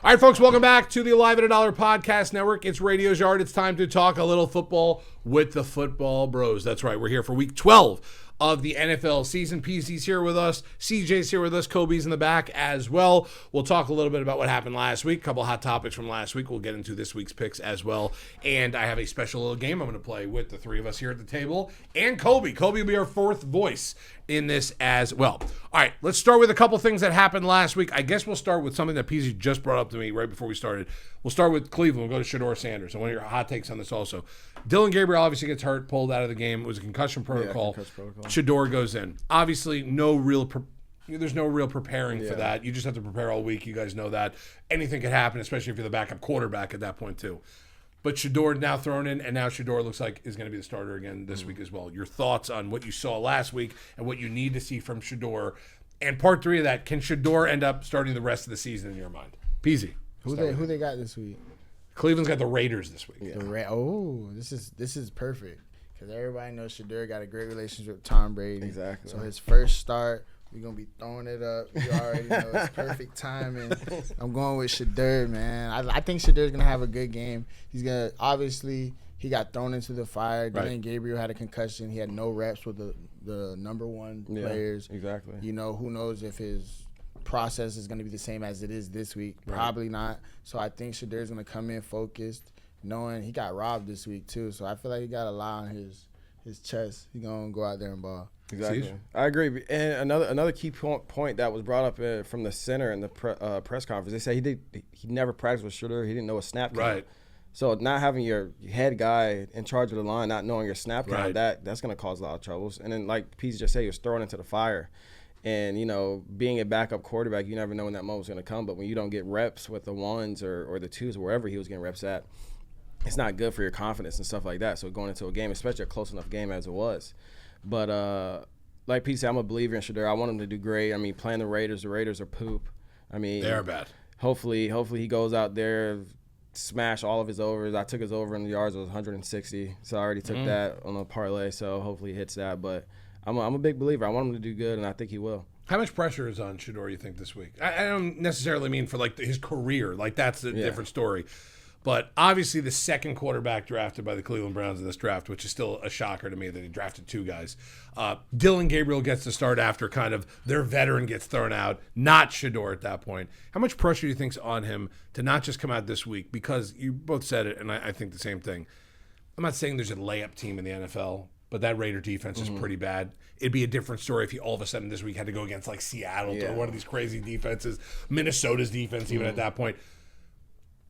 All right, folks, welcome back to the Alive at a Dollar Podcast Network. It's Radio's Yard. It's time to talk a little football with the Football Bros. That's right. We're here for week 12 of the NFL season. Peezy's here with us. CJ's here with us. Kobe's in the back as well. We'll talk a little bit about what happened last week. A couple hot topics from last week. We'll get into this week's picks as well. And I have a special little game I'm going to play with the three of us here at the table. And Kobe. Kobe will be our fourth voice in this as well. All right, let's start with a couple things that happened last week. I guess we'll start with something that Peezy just brought up to me right before we started. We'll start with Cleveland. We'll go to Shedeur Sanders. I want your hot takes on this also. Dylan Gabriel obviously gets hurt, pulled out of the game. It was a concussion protocol. Shedeur goes in. Obviously, there's no real preparing for that. You just have to prepare all week. You guys know that. Anything could happen, especially if you're the backup quarterback at that point too. But Shedeur now thrown in, and now Shedeur looks like is going to be the starter again this week as well. Your thoughts on what you saw last week and what you need to see from Shedeur. And part three of that, can Shedeur end up starting the rest of the season in your mind? Peezy. Who they got this week? Cleveland's got the Raiders this week. Yeah. This is perfect because everybody knows Shedeur got a great relationship with Tom Brady. Exactly. So his first start, we're gonna be throwing it up. You already know it's perfect timing. I'm going with Shedeur, man. I think Shadeur's gonna have a good game. He's gonna obviously he got thrown into the fire. Right. Dylan Gabriel had a concussion. He had no reps with the number one players. Exactly. You know, who knows if his process is going to be the same as it is this week. Right. Probably not. So I think Shadeur's going to come in focused, knowing he got robbed this week too. So I feel like he got a lot on his chest. He's going to go out there and ball. Exactly. I agree. And another key point that was brought up from the center in the press conference, they said he never practiced with Shedeur. He didn't know a snap count. Right. So not having your head guy in charge of the line, not knowing your snap count, Right. that's going to cause a lot of troubles. And then like Peezy just said, he was thrown into the fire. And, you know, being a backup quarterback, you never know when that moment's going to come. But when you don't get reps with the ones or the twos or wherever he was getting reps at, it's not good for your confidence and stuff like that. So going into a game, especially a close enough game as it was. But like Pete said, I'm a believer in Shedeur. I want him to do great. I mean, playing the Raiders are poop. I mean, They are bad. Hopefully he goes out there, smash all of his overs. I took his over in the yards. It was 160. So I already took that on a parlay. So hopefully he hits that. But I'm a big believer. I want him to do good, and I think he will. How much pressure is on Shedeur, you think, this week? I don't necessarily mean for like his career. Like that's a different story. But obviously the second quarterback drafted by the Cleveland Browns in this draft, which is still a shocker to me that he drafted two guys. Dylan Gabriel gets to start after kind of their veteran gets thrown out, not Shedeur at that point. How much pressure do you think's on him to not just come out this week? Because you both said it, and I think the same thing. I'm not saying there's a layup team in the NFL, but that Raider defense is pretty bad. It'd be a different story if he all of a sudden this week had to go against like Seattle or one of these crazy defenses, Minnesota's defense even at that point.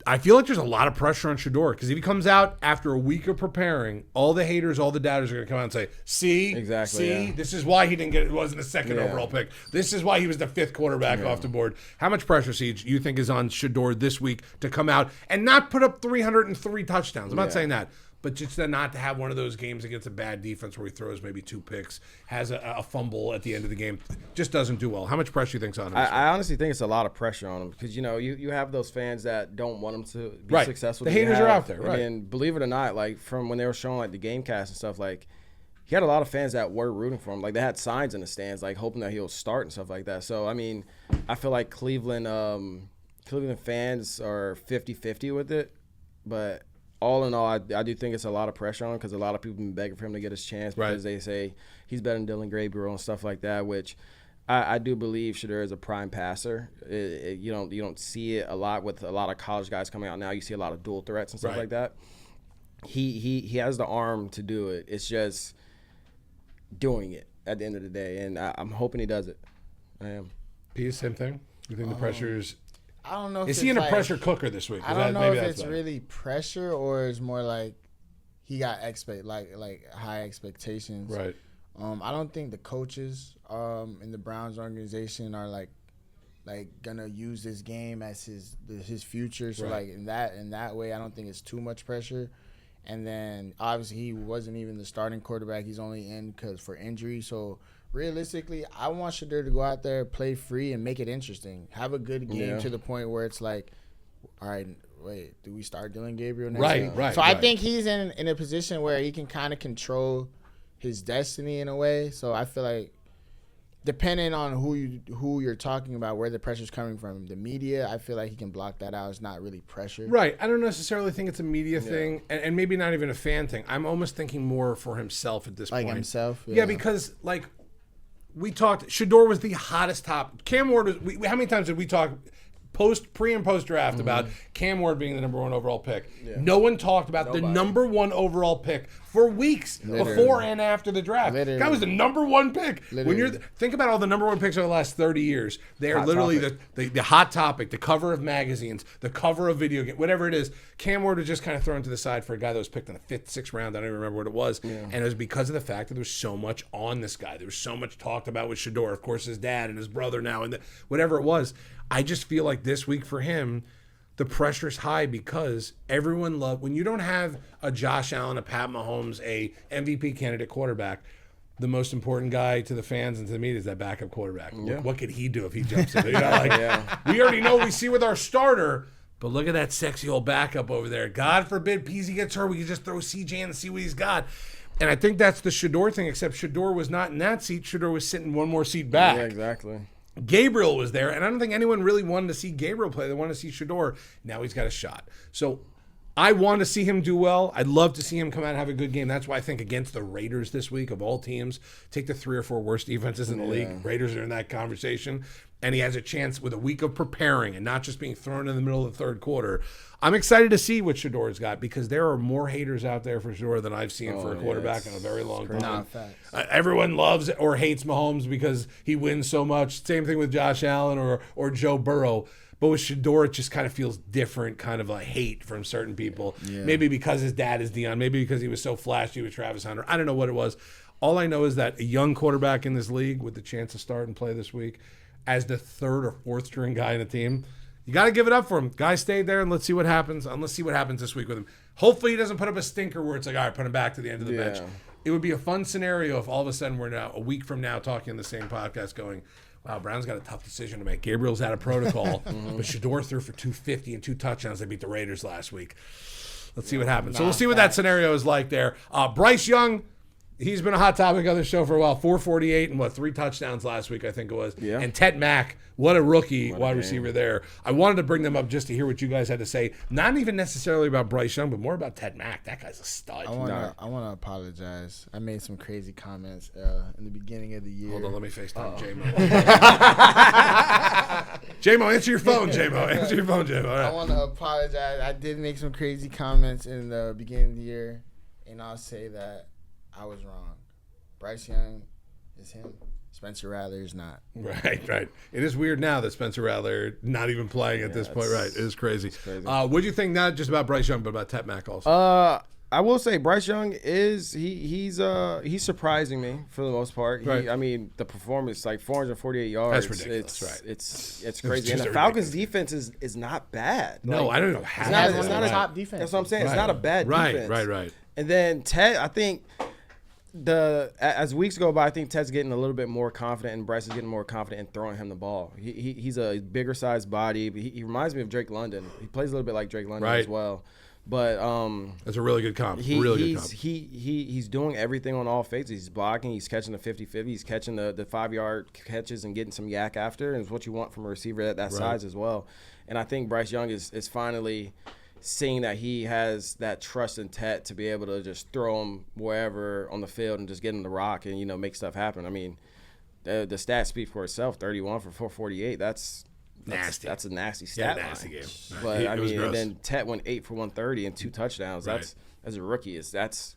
I feel like there's a lot of pressure on Shedeur because if he comes out after a week of preparing, all the haters, all the doubters are going to come out and say, see, this is why he wasn't the second overall pick. This is why he was the fifth quarterback off the board. How much pressure, Siege, you think is on Shedeur this week to come out and not put up 303 touchdowns? I'm not saying that. But just not to have one of those games against a bad defense where he throws maybe two picks, has a fumble at the end of the game, just doesn't do well. How much pressure do you think's on him? I honestly think it's a lot of pressure on him because, you know, you have those fans that don't want him to be successful. The haters are out there, right? And believe it or not, like from when they were showing like the game cast and stuff, like he had a lot of fans that were rooting for him. Like they had signs in the stands, like hoping that he'll start and stuff like that. So, I mean, I feel like Cleveland fans are 50-50 with it, but all in all, I do think it's a lot of pressure on him because a lot of people have been begging for him to get his chance because they say he's better than Dylan Gabriel and stuff like that, which I do believe Shedeur is a prime passer. You don't see it a lot with a lot of college guys coming out now. You see a lot of dual threats and stuff like that. He has the arm to do it. It's just doing it at the end of the day, and I'm hoping he does it. I am. P, same thing? You think the pressure is... I don't know if is he in a pressure cooker this week? I don't know if it's really pressure or it's more like he got high expectations. Right. I don't think the coaches in the Browns organization are like gonna use this game as his future. So like in that way, I don't think it's too much pressure. And then obviously he wasn't even the starting quarterback. He's only in for injury. So realistically, I want Shedeur to go out there, play free, and make it interesting. Have a good game to the point where it's like, all right, wait, do we start Dylan Gabriel next week? Right. So I think he's in a position where he can kind of control his destiny in a way. So I feel like depending on who you're talking about, where the pressure's coming from, the media, I feel like he can block that out. It's not really pressure. Right. I don't necessarily think it's a media thing, and maybe not even a fan thing. I'm almost thinking more for himself at this point. Like himself? Yeah, because, like, we talked, Shador was the hottest top. Cam Ward was, how many times did we talk pre and post draft about Cam Ward being the number 1 overall pick? Yeah. No one talked about the number 1 overall pick for weeks before and after the draft. Guy was the number 1 pick. When you're think about all the number 1 picks over the last 30 years. They are literally the hot topic, the cover of magazines, the cover of video game, whatever it is. Cam Ward was just kind of thrown to the side for a guy that was picked in the 5th, 6th round. I don't even remember what it was. Yeah. And it was because of the fact that there was so much on this guy. There was so much talked about with Shador, of course, his dad and his brother now, and whatever it was. I just feel like this week for him, the pressure's high because everyone when you don't have a Josh Allen, a Pat Mahomes, a MVP candidate quarterback, the most important guy to the fans and to the media is that backup quarterback. Yeah. What could he do if he jumps in? You know, we already know we see with our starter, but look at that sexy old backup over there. God forbid Peezy gets hurt, we can just throw CJ in and see what he's got. And I think that's the Shador thing, except Shador was not in that seat. Shador was sitting one more seat back. Yeah, exactly. Gabriel was there, and I don't think anyone really wanted to see Gabriel play. They wanted to see Shador. Now he's got a shot. So I want to see him do well. I'd love to see him come out and have a good game. That's why I think against the Raiders this week, of all teams, take the 3 or 4 worst defenses in the league. Raiders are in that conversation. And he has a chance with a week of preparing and not just being thrown in the middle of the 3rd quarter. I'm excited to see what Shador's got because there are more haters out there for Shador than I've seen for a quarterback in a very long time. Everyone loves or hates Mahomes because he wins so much. Same thing with Josh Allen or Joe Burrow. But with Shador, it just kind of feels different, kind of a hate from certain people. Yeah. Maybe because his dad is Deion. Maybe because he was so flashy with Travis Hunter. I don't know what it was. All I know is that a young quarterback in this league with the chance to start and play this week as the 3rd or 4th string guy in the team, you got to give it up for him. Guy stayed there, and let's see what happens. Let's see what happens this week with him. Hopefully he doesn't put up a stinker where it's like, all right, put him back to the end of the bench. It would be a fun scenario if all of a sudden we're now, a week from now, talking in the same podcast going, wow, Brown's got a tough decision to make. Gabriel's out of protocol, but Shador threw for 250 and 2 touchdowns. They beat the Raiders last week. Let's see what happens. So we'll see what that scenario is like there. Bryce Young, he's been a hot topic on the show for a while. 448 and 3 touchdowns last week, I think it was. Yeah. And Ted Mack, what a rookie wide receiver there. I wanted to bring them up just to hear what you guys had to say. Not even necessarily about Bryce Young, but more about Ted Mack. That guy's a stud. I want to apologize. I made some crazy comments in the beginning of the year. Hold on, let me FaceTime J-Mo. J-Mo, answer your phone, J-Mo. Answer your phone, J-Mo. All right. I want to apologize. I did make some crazy comments in the beginning of the year, and I'll say that I was wrong. Bryce Young is him. Spencer Rattler is not. Right. It is weird now that Spencer Rattler not even playing at this point. Right. It is crazy. What do you think not just about Bryce Young, but about Ted Mack also? I will say Bryce Young is he's surprising me for the most part. Right. I mean, the performance, like 448 yards. That's ridiculous. It's crazy. And the Falcons' defense is not bad. No, I don't know how. It's not a top defense. That's what I'm saying. Right. It's not a bad defense. Right. And then Ted, I think as weeks go by, I think Ted's getting a little bit more confident, and Bryce is getting more confident in throwing him the ball. He's a bigger sized body. He reminds me of Drake London. He plays a little bit like Drake London as well. But that's a really good comp. He's doing everything on all phases. He's blocking. He's catching the 50-50. He's catching the 5-yard catches and getting some yak after. And it's what you want from a receiver at that size as well. And I think Bryce Young is finally seeing that he has that trust in Ted to be able to just throw him wherever on the field and just get him the rock and make stuff happen. I mean, the stats speak for itself. 31 for 448. That's nasty. That's a nasty stat line. Nasty game. But I mean, and then Ted went 8 for 130 and 2 touchdowns. That's as a rookie that's.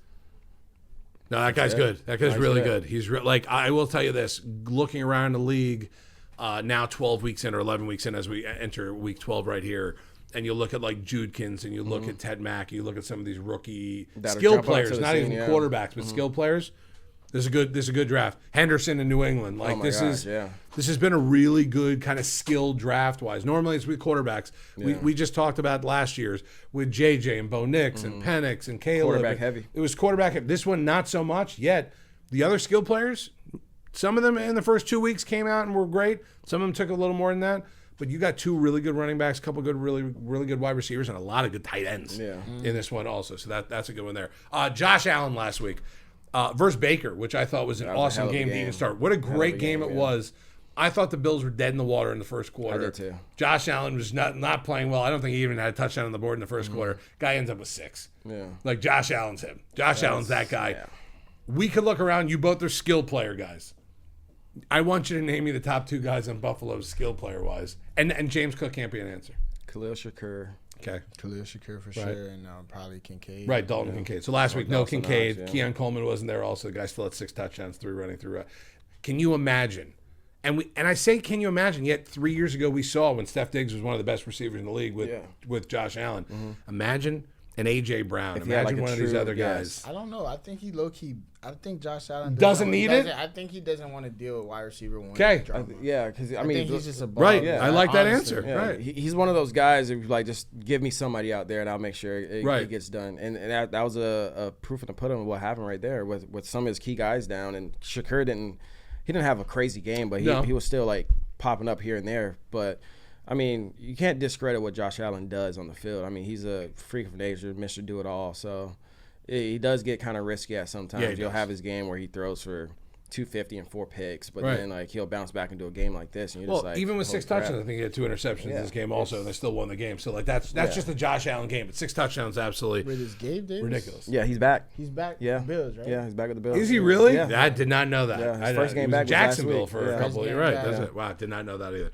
No, that guy's good. That guy's really good. He's I will tell you this. Looking around the league, now 12 weeks in or 11 weeks in as we enter week 12 right here. And you look at like Judkins and you look at Ted Mack, you look at some of these rookie skill players, not even quarterbacks, but skill players. This is a good draft. Henderson in New England. This has been a really good kind of skill draft wise. Normally it's with quarterbacks. Yeah. We just talked about last year's with JJ and Bo Nix and Penix and Caleb. Quarterback heavy. It was quarterback heavy. This one not so much yet. The other skill players, some of them in the first 2 weeks came out and were great. Some of them took a little more than that. But you got 2 really good running backs, a couple good, really, really good wide receivers, and a lot of good tight ends in this one also. So that's a good one there. Josh Allen last week. versus Baker, which I thought was an awesome game to even start. What a great game it was. I thought the Bills were dead in the water in the first quarter. I did too. Josh Allen was not playing well. I don't think he even had a touchdown on the board in the first quarter. Guy ends up with 6. Yeah. Like Josh Allen's him. Allen's that guy. Yeah. We could look around. You both are skill player guys. I want you to name me the top 2 guys on Buffalo's skill player wise. And James Cook can't be an answer. Khalil Shakur. Okay. Khalil Shakur for sure, and probably Kincaid. Right, Dalton Kincaid. So last week, no Kincaid. Keon Coleman wasn't there also. The guy still had 6 touchdowns, 3 running through. Can you imagine? And I say, can you imagine? Yet 3 years ago, we saw when Steph Diggs was one of the best receivers in the league with Josh Allen. Mm-hmm. Imagine an A.J. Brown. Imagine one of these other guys. I don't know. I think he low-key – I think Josh Allen doesn't need it? I think he doesn't want to deal with wide receiver one. Okay. Because I think he's just a ball. Right. Yeah, I like that answer. Yeah. Right. He's one of those guys who like just give me somebody out there and I'll make sure it gets done. And that was a proof in the pudding of what happened right there with some of his key guys down. And Shakur didn't have a crazy game, but he was still like popping up here and there. But I mean, you can't discredit what Josh Allen does on the field. I mean, he's a freak of nature, Mr. Do It All. So he does get kind of risky at sometimes. Yeah, You'll have his game where he throws for 250 and 4 picks, but then like he'll bounce back into a game like this, and you're just like, even with 6 touchdowns, I think he had 2 interceptions in this game also, and they still won the game. So like that's just a Josh Allen game, but 6 touchdowns absolutely ridiculous. Yeah, he's back. He's back. Yeah, with the Bills, right? Yeah, he's back with the Bills. Is he really? Yeah. I did not know that. Yeah, his first game back was Jacksonville last week. for a couple. You're right. That's yeah. it. Wow, did not know that either.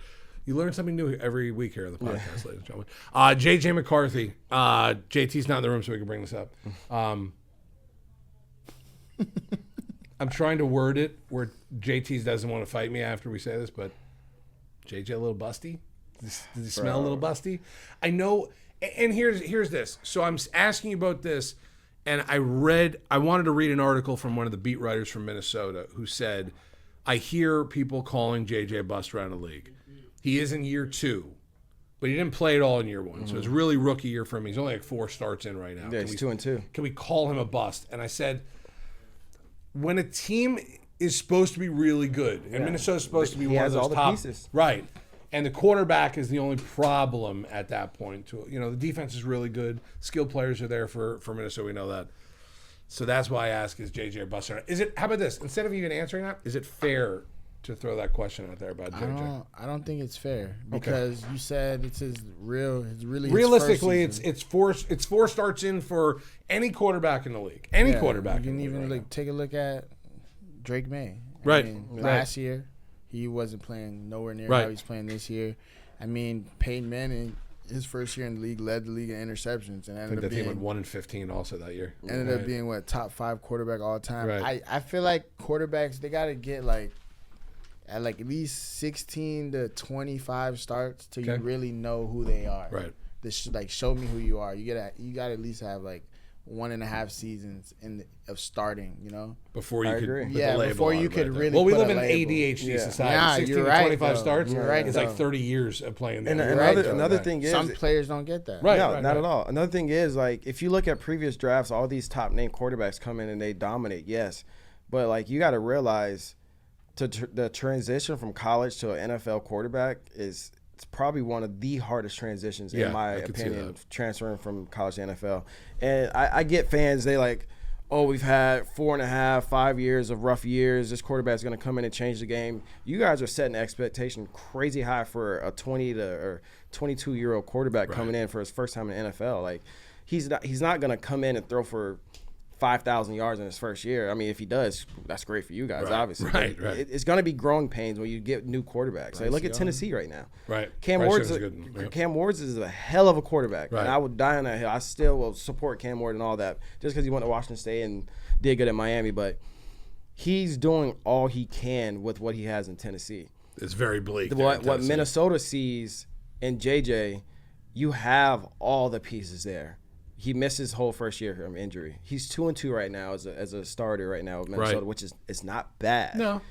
You learn something new every week here on the podcast, ladies and gentlemen. JJ McCarthy. JT's not in the room, so we can bring this up. I'm trying to word it where JT doesn't want to fight me after we say this, but JJ a little busty? Does he smell a little busty? I know, and here's this. So I'm asking you about this, and I wanted to read an article from one of the beat writers from Minnesota who said, I hear people calling JJ a bust around the league. He is in year 2, but he didn't play at all in year 1. So it's really rookie year for him. He's only like 4 starts in right now. Yeah, he's 2-2. Can we call him a bust? And I said, when a team is supposed to be really good, and Minnesota's supposed to be one of those top pieces. Right. And the quarterback is the only problem at that point. The defense is really good. Skilled players are there for Minnesota. We know that. So that's why I ask, is JJ a bust or not? How about this? Instead of even answering that, is it fair to throw that question out there about JJ? I don't think it's fair because you said it's realistically it's 4 starts in for any quarterback in the league. Quarterback. You can even take a look at Drake May. Right. Last year he wasn't playing nowhere near how he's playing this year. I mean, Peyton Manning, his first year in the league, led the league in interceptions, and ended up being 1-15 also that year. Ended up being top 5 quarterback all time. Right. I feel like quarterbacks, they got to get at least 16 to 25 starts till you really know who they are. Right. Show me who you are. You got to at least have 1.5 seasons of starting, before you could before you could really. Well, we live in an ADHD society. 16 to 25 starts. You're right. It's like 30 years of playing. And another thing is, some players don't get that. Right. No, not at all. Another thing is, if you look at previous drafts, all these top name quarterbacks come in and they dominate. Yes, but you got to realize, the transition from college to an NFL quarterback it's probably one of the hardest transitions in my opinion, transferring from college to NFL. And I get fans, they we've had 4.5, 5 years of rough years. This quarterback's going to come in and change the game. You guys are setting the expectation crazy high for a 20 or 22-year-old quarterback coming in for his first time in the NFL. He's not going to come in and throw for 5,000 yards in his first year. I mean, if he does, that's great for you guys, obviously. Right. It's going to be growing pains when you get new quarterbacks. Look at Tennessee right now. Right. Cam Ward's is a hell of a quarterback. Right. And I would die on that hill. I still will support Cam Ward and all that just because he went to Washington State and did good at Miami. But he's doing all he can with what he has in Tennessee. It's very bleak. What Minnesota sees in JJ, you have all the pieces there. He missed his whole first year from injury. He's 2-2 right now as a starter right now with Minnesota, which is not bad. No.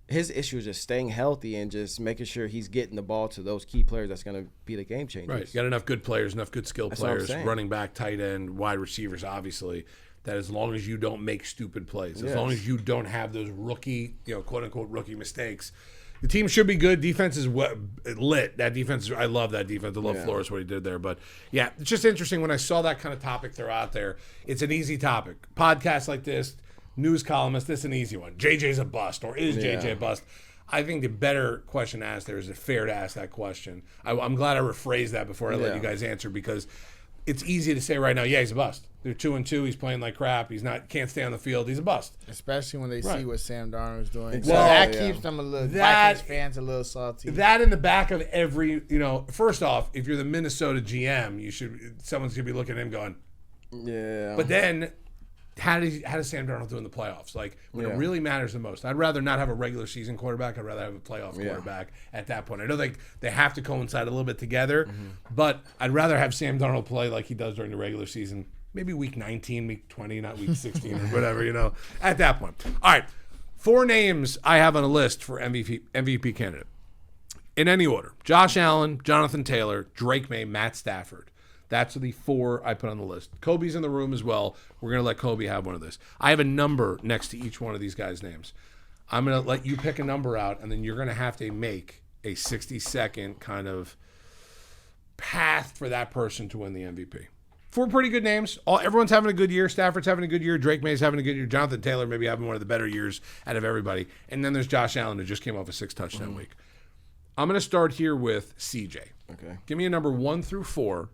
His issue is just staying healthy and just making sure he's getting the ball to those key players that's going to be the game changers. Right. You got enough good players, enough good skill players, running back, tight end, wide receivers, obviously, that as long as you don't make stupid plays, as long as you don't have those rookie, quote-unquote rookie mistakes, the team should be good. Defense is lit. That defense, I love that defense. I love Flores, what he did there. But, it's just interesting when I saw that kind of topic throw out there. It's an easy topic. Podcasts like this, news columnist, this is an easy one. JJ's a bust, or is JJ a bust? I think the better question to ask there, is it fair to ask that question? I'm glad I rephrased that before I let you guys answer, because it's easy to say right now, yeah, he's a bust. They're 2-2. He's playing like crap. Can't stay on the field. He's a bust. Especially when they see what Sam Darnold's doing. Exactly. Well, that keeps them a little. Vikings fans a little salty. That in the back of every, first off, if you're the Minnesota GM, someone's gonna be looking at him going, yeah. But then, how does Sam Darnold do in the playoffs? Like when it really matters the most. I'd rather not have a regular season quarterback. I'd rather have a playoff quarterback at that point. I know they have to coincide a little bit together, but I'd rather have Sam Darnold play like he does during the regular season. Maybe week 19, week 20, not week 16 or whatever, at that point. All right, 4 names I have on a list for MVP candidate. In any order: Josh Allen, Jonathan Taylor, Drake May, Matt Stafford. That's the 4 I put on the list. Kobe's in the room as well. We're going to let Kobe have one of this. I have a number next to each one of these guys' names. I'm going to let you pick a number out, and then you're going to have to make a 60-second kind of path for that person to win the MVP. 4 pretty good names. Everyone's having a good year. Stafford's having a good year. Drake May's having a good year. Jonathan Taylor maybe having one of the better years out of everybody. And then there's Josh Allen, who just came off a 6-touchdown week. I'm going to start here with CJ. Okay. Give me a number 1 through 4,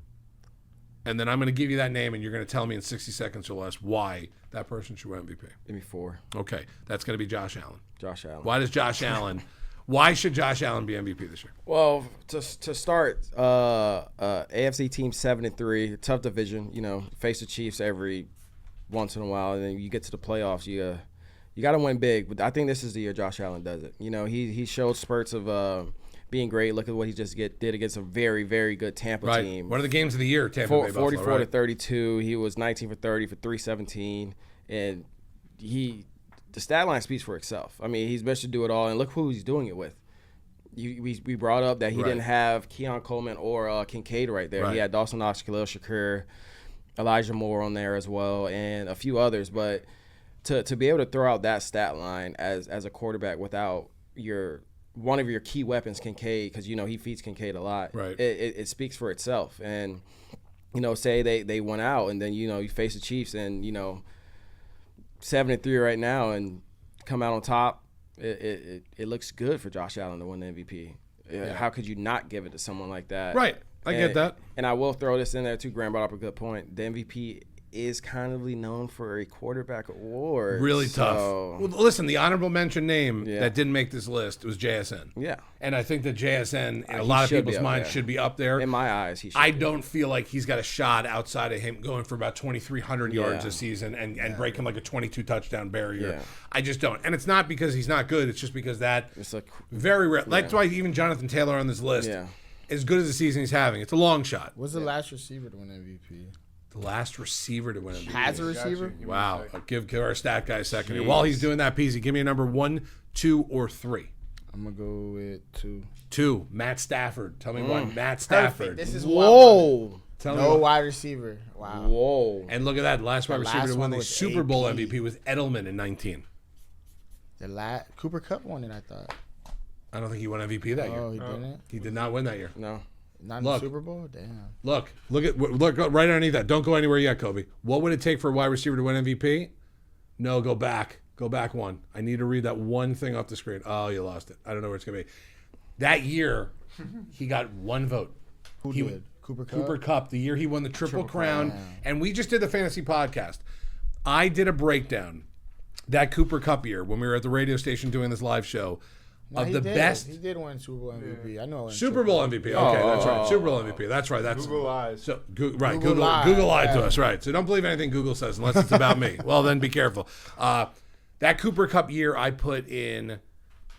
and then I'm going to give you that name, and you're going to tell me in 60 seconds or less why that person should win MVP. Give me 4. Okay. That's going to be Josh Allen. Josh Allen. Why should Josh Allen be MVP this year? Well, to start, AFC team 7-3, tough division. Face the Chiefs every once in a while, and then you get to the playoffs. You got to win big. But I think this is the year Josh Allen does it. He showed spurts of being great. Look at what he just did against a very, very good Tampa team. One of the games of the year, Tampa Bay Buffalo, 44 to 32. He was 19 for 30 for 317, and the stat line speaks for itself. I mean, he's best to do it all, and look who he's doing it with. We brought up that he didn't have Keon Coleman or Kincaid right there. He had Dawson Knox, Khalil Shakur, Elijah Moore on there as well, and a few others. But to be able to throw out that stat line as a quarterback without one of your key weapons, Kincaid, because he feeds Kincaid a lot. Right. It speaks for itself. And say they went out, and then you face the Chiefs, and 7-3 right now, and come out on top. It looks good for Josh Allen to win the MVP. How could you not give it to someone like that? Right. I get that. And I will throw this in there too. Graham brought up a good point. The MVP is kind of known for a quarterback award. Really tough. Well, listen, the honorable mention name that didn't make this list was JSN. Yeah. And I think that JSN, in a lot of people's minds, should be up there. In my eyes, he should. I don't feel like he's got a shot outside of him going for about 2,300 yards this season and breaking like a 22 touchdown barrier. Yeah. I just don't. And it's not because he's not good. It's just because it's very rare. That's why even Jonathan Taylor on this list, as good as the season he's having, it's a long shot. What's the last receiver to win MVP? The last receiver to win MVP. Has a receiver? Wow. Give our stat guy a second here. While he's doing that, Peezy, give me a number 1, 2, or 3. I'm going to go with 2. 2, Matt Stafford. Tell me why Matt Stafford. This is whoa. No wide receiver. Wow. Whoa. And look at that. Last wide receiver to win the Super Bowl MVP was Edelman in 19. Cooper Kupp won it, I thought. I don't think he won MVP that year. Oh, he didn't? He did not win that year. No. Not in the Super Bowl? Damn. Look right underneath that. Don't go anywhere yet, Kobe. What would it take for a wide receiver to win MVP? No, go back. Go back one. I need to read that one thing off the screen. Oh, you lost it. I don't know where it's going to be. That year, he got 1 vote. Who did? Cooper Kupp? Cooper Kupp, the year he won the Triple Crown. And we just did the fantasy podcast. I did a breakdown that Cooper Kupp year when we were at the radio station doing this live show. Best. He did win Super Bowl MVP. I know. Super Bowl MVP. Okay, that's right. Super Bowl MVP. That's right. That's Google lies. So Google lied to us. Right. So don't believe anything Google says unless it's about me. Well, then be careful. That Cooper Kupp year I put in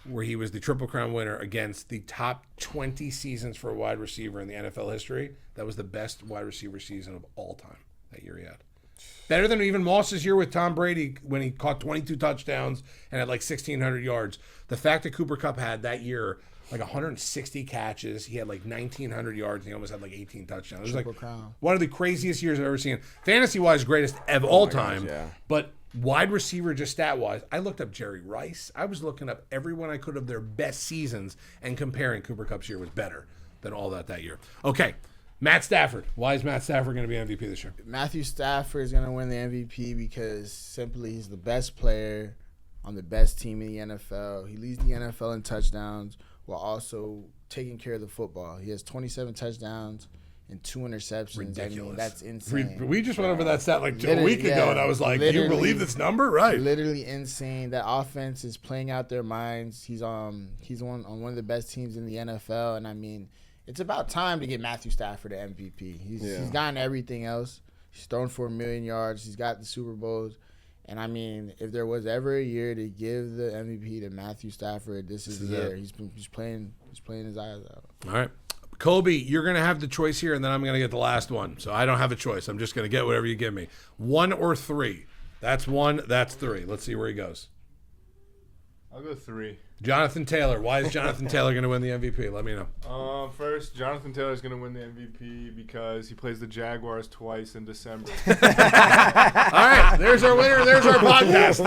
where he was the Triple Crown winner against the top 20 seasons for a wide receiver in the NFL history. That was the best wide receiver season of all time. That year he had. Better than even Moss's year with Tom Brady when he caught 22 touchdowns and had like 1,600 yards. The fact that Cooper Kupp had that year like 160 catches, he had like 1,900 yards, and he almost had like 18 touchdowns. It was like one of the craziest years I've ever seen. Fantasy-wise, greatest of all time. Gosh, yeah. But wide receiver, just stat-wise, I looked up Jerry Rice. I was looking up everyone I could of their best seasons and comparing Cooper Kupp's year was better than all that year. Okay. Matt Stafford. Why is Matt Stafford going to be MVP this year? Matthew Stafford is going to win the MVP because simply he's the best player on the best team in the NFL. He leads the NFL in touchdowns while also taking care of the football. He has 27 touchdowns and 2 interceptions. Ridiculous. I mean, that's insane. We just went over that stat like a week ago, and I was like, do you believe this number? Right. Literally insane. That offense is playing out their minds. He's on one of the best teams in the NFL, and I mean, it's about time to get Matthew Stafford an MVP. He's gotten everything else. He's thrown for 1 million yards. He's got the Super Bowls. And, I mean, if there was ever a year to give the MVP to Matthew Stafford, this is the year. He's playing his eyes out. All right. Kobe, you're going to have the choice here, and then I'm going to get the last one. So I don't have a choice. I'm just going to get whatever you give me. 1 or 3. That's 1. That's 3. Let's see where he goes. I'll go 3. Jonathan Taylor. Why is Jonathan Taylor going to win the MVP? Let me know. First, Jonathan Taylor's going to win the MVP because he plays the Jaguars twice in December. All right. There's our winner. There's our podcast.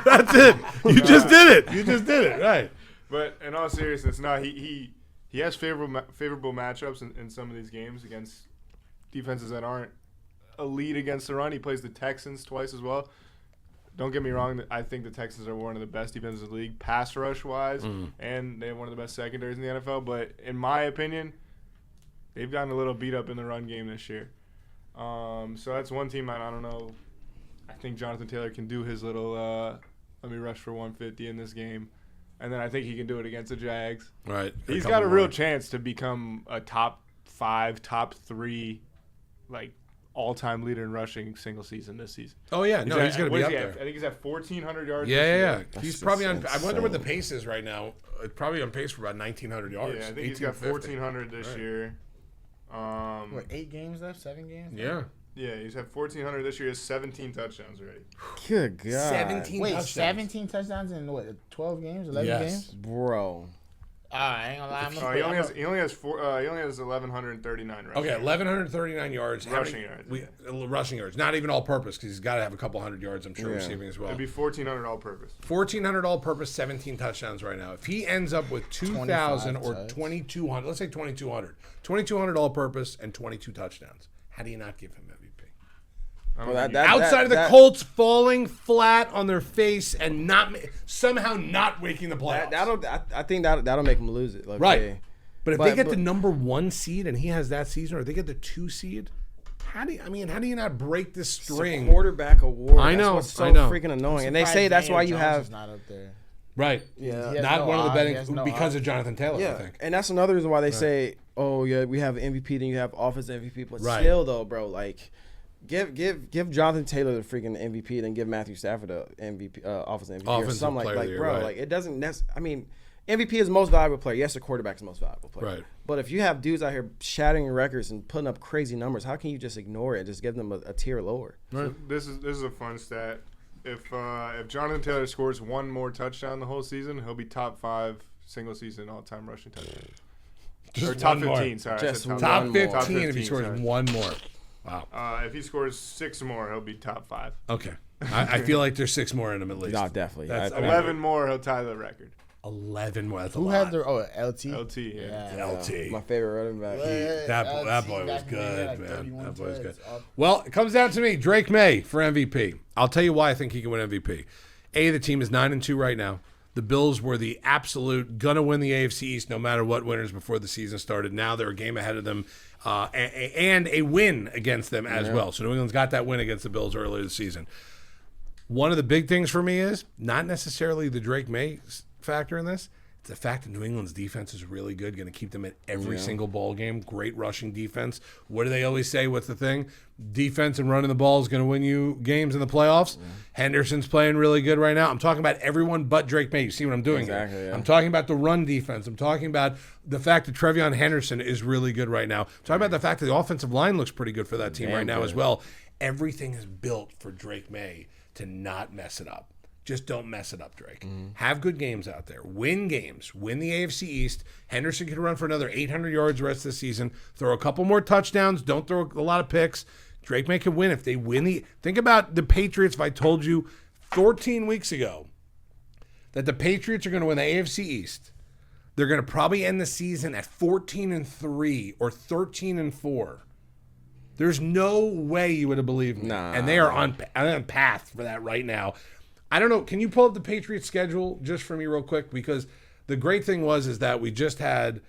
That's it. You just did it. Right. But in all seriousness, no, he has favorable matchups in some of these games against defenses that aren't elite against the run. He plays the Texans twice as well. Don't get me wrong. I think the Texans are one of the best defenses in the league, pass rush-wise, and they have one of the best secondaries in the NFL. But in my opinion, they've gotten a little beat up in the run game this year. So that's one team I don't know. I think Jonathan Taylor can do his little let me rush for 150 in this game. And then I think he can do it against the Jags. Right. He's got a real chance to become a top 5, top 3, like, all-time leader in rushing single season this season. Oh, yeah. No, he's going to be up there. I think he's at 1,400 yards. Yeah. He's probably on – I wonder what the pace is right now. It's probably on pace for about 1,900 yards. Yeah, I think he's got 1,400 this year. 8 games left? 7 games? Yeah. Yeah, he's had 1,400 this year. He has 17 touchdowns already. Good God. 17 touchdowns. 17 touchdowns in what, 12 games, 11 games? Bro. I ain't gonna lie. He only has 1,139 rushing. Okay, 1,139 yards. Rushing yards. Rushing yards. Not even all-purpose because he's got to have a couple hundred yards, I'm sure, receiving as well. It'd be 1,400 all-purpose. 1,400 all-purpose, 17 touchdowns right now. If he ends up with 2,000 or 2,200, let's say 2,200. 2,200 all-purpose and 22 touchdowns. How do you not give him MVP? Outside of the Colts falling flat on their face and somehow not making the playoffs. I think that'll make him lose it. Right. But if they get the number 1 seed and he has that season, or they get the 2 seed, how do you not break this string? It's a quarterback award. I know. That's what's I know. freaking annoying. And they say that's why you have. Not up there. Right. Yeah. Not one of the betting because of Jonathan Taylor, I think. And that's another reason why they say, oh yeah, we have MVP, then you have offensive MVP. But still though, bro, like give Jonathan Taylor the freaking MVP, then give Matthew Stafford the MVP, offensive MVP or something like bro, like it doesn't. I mean, MVP is the most valuable player. Yes, the quarterback's the most valuable player. Right. But if you have dudes out here shattering records and putting up crazy numbers, how can you just ignore it and just give them a tier lower? Right. So this is a fun stat. If Jonathan Taylor scores 1 more touchdown the whole season, he'll be top 5 single season all-time rushing touchdown. Or top 15, sorry. Just top 15 Top 15 if he scores 1 more. Wow. If he scores 6 more, he'll be top 5. Okay. I feel like there's 6 more in him at least. No, definitely. That's 11 more, he'll tie the record. 11 more. That's a Who lot. had their LT? LT, yeah. LT. My favorite running back. That boy was good, man. That boy was good. Well, it comes down to me, Drake May for MVP. I'll tell you why I think he can win MVP. The team is 9-2 right now. The Bills were the absolute gonna win the AFC East no matter what winners before the season started. Now they're a game ahead of them and a win against them as well. So New England's got that win against the Bills earlier this season. One of the big things for me is not necessarily the Drake May factor in this. It's the fact that New England's defense is really good, going to keep them at every single ball game. Great rushing defense. What do they always say? What's the thing? Defense and running the ball is going to win you games in the playoffs. Yeah. Henderson's playing really good right now. I'm talking about everyone but Drake May. You see what I'm doing here? Yeah. I'm talking about the run defense. I'm talking about the fact that Trevion Henderson is really good right now. I'm talking about the fact that the offensive line looks pretty good for that team right now as well. Everything is built for Drake May to not mess it up. Just don't mess it up, Drake. Have good games out there. Win games. Win the AFC East. Henderson can run for another 800 yards the rest of the season. Throw a couple more touchdowns. Don't throw a lot of picks. Drake May can win if they win the... Think about the Patriots if I told you 14 weeks ago that the Patriots are going to win the AFC East. they're going to probably end the season at 14-3 or 13-4. There's no way you would have believed me. Nah. And they are on path for that right now. I don't know. Can you pull up the Patriots schedule just for me real quick? Because the great thing is that we just had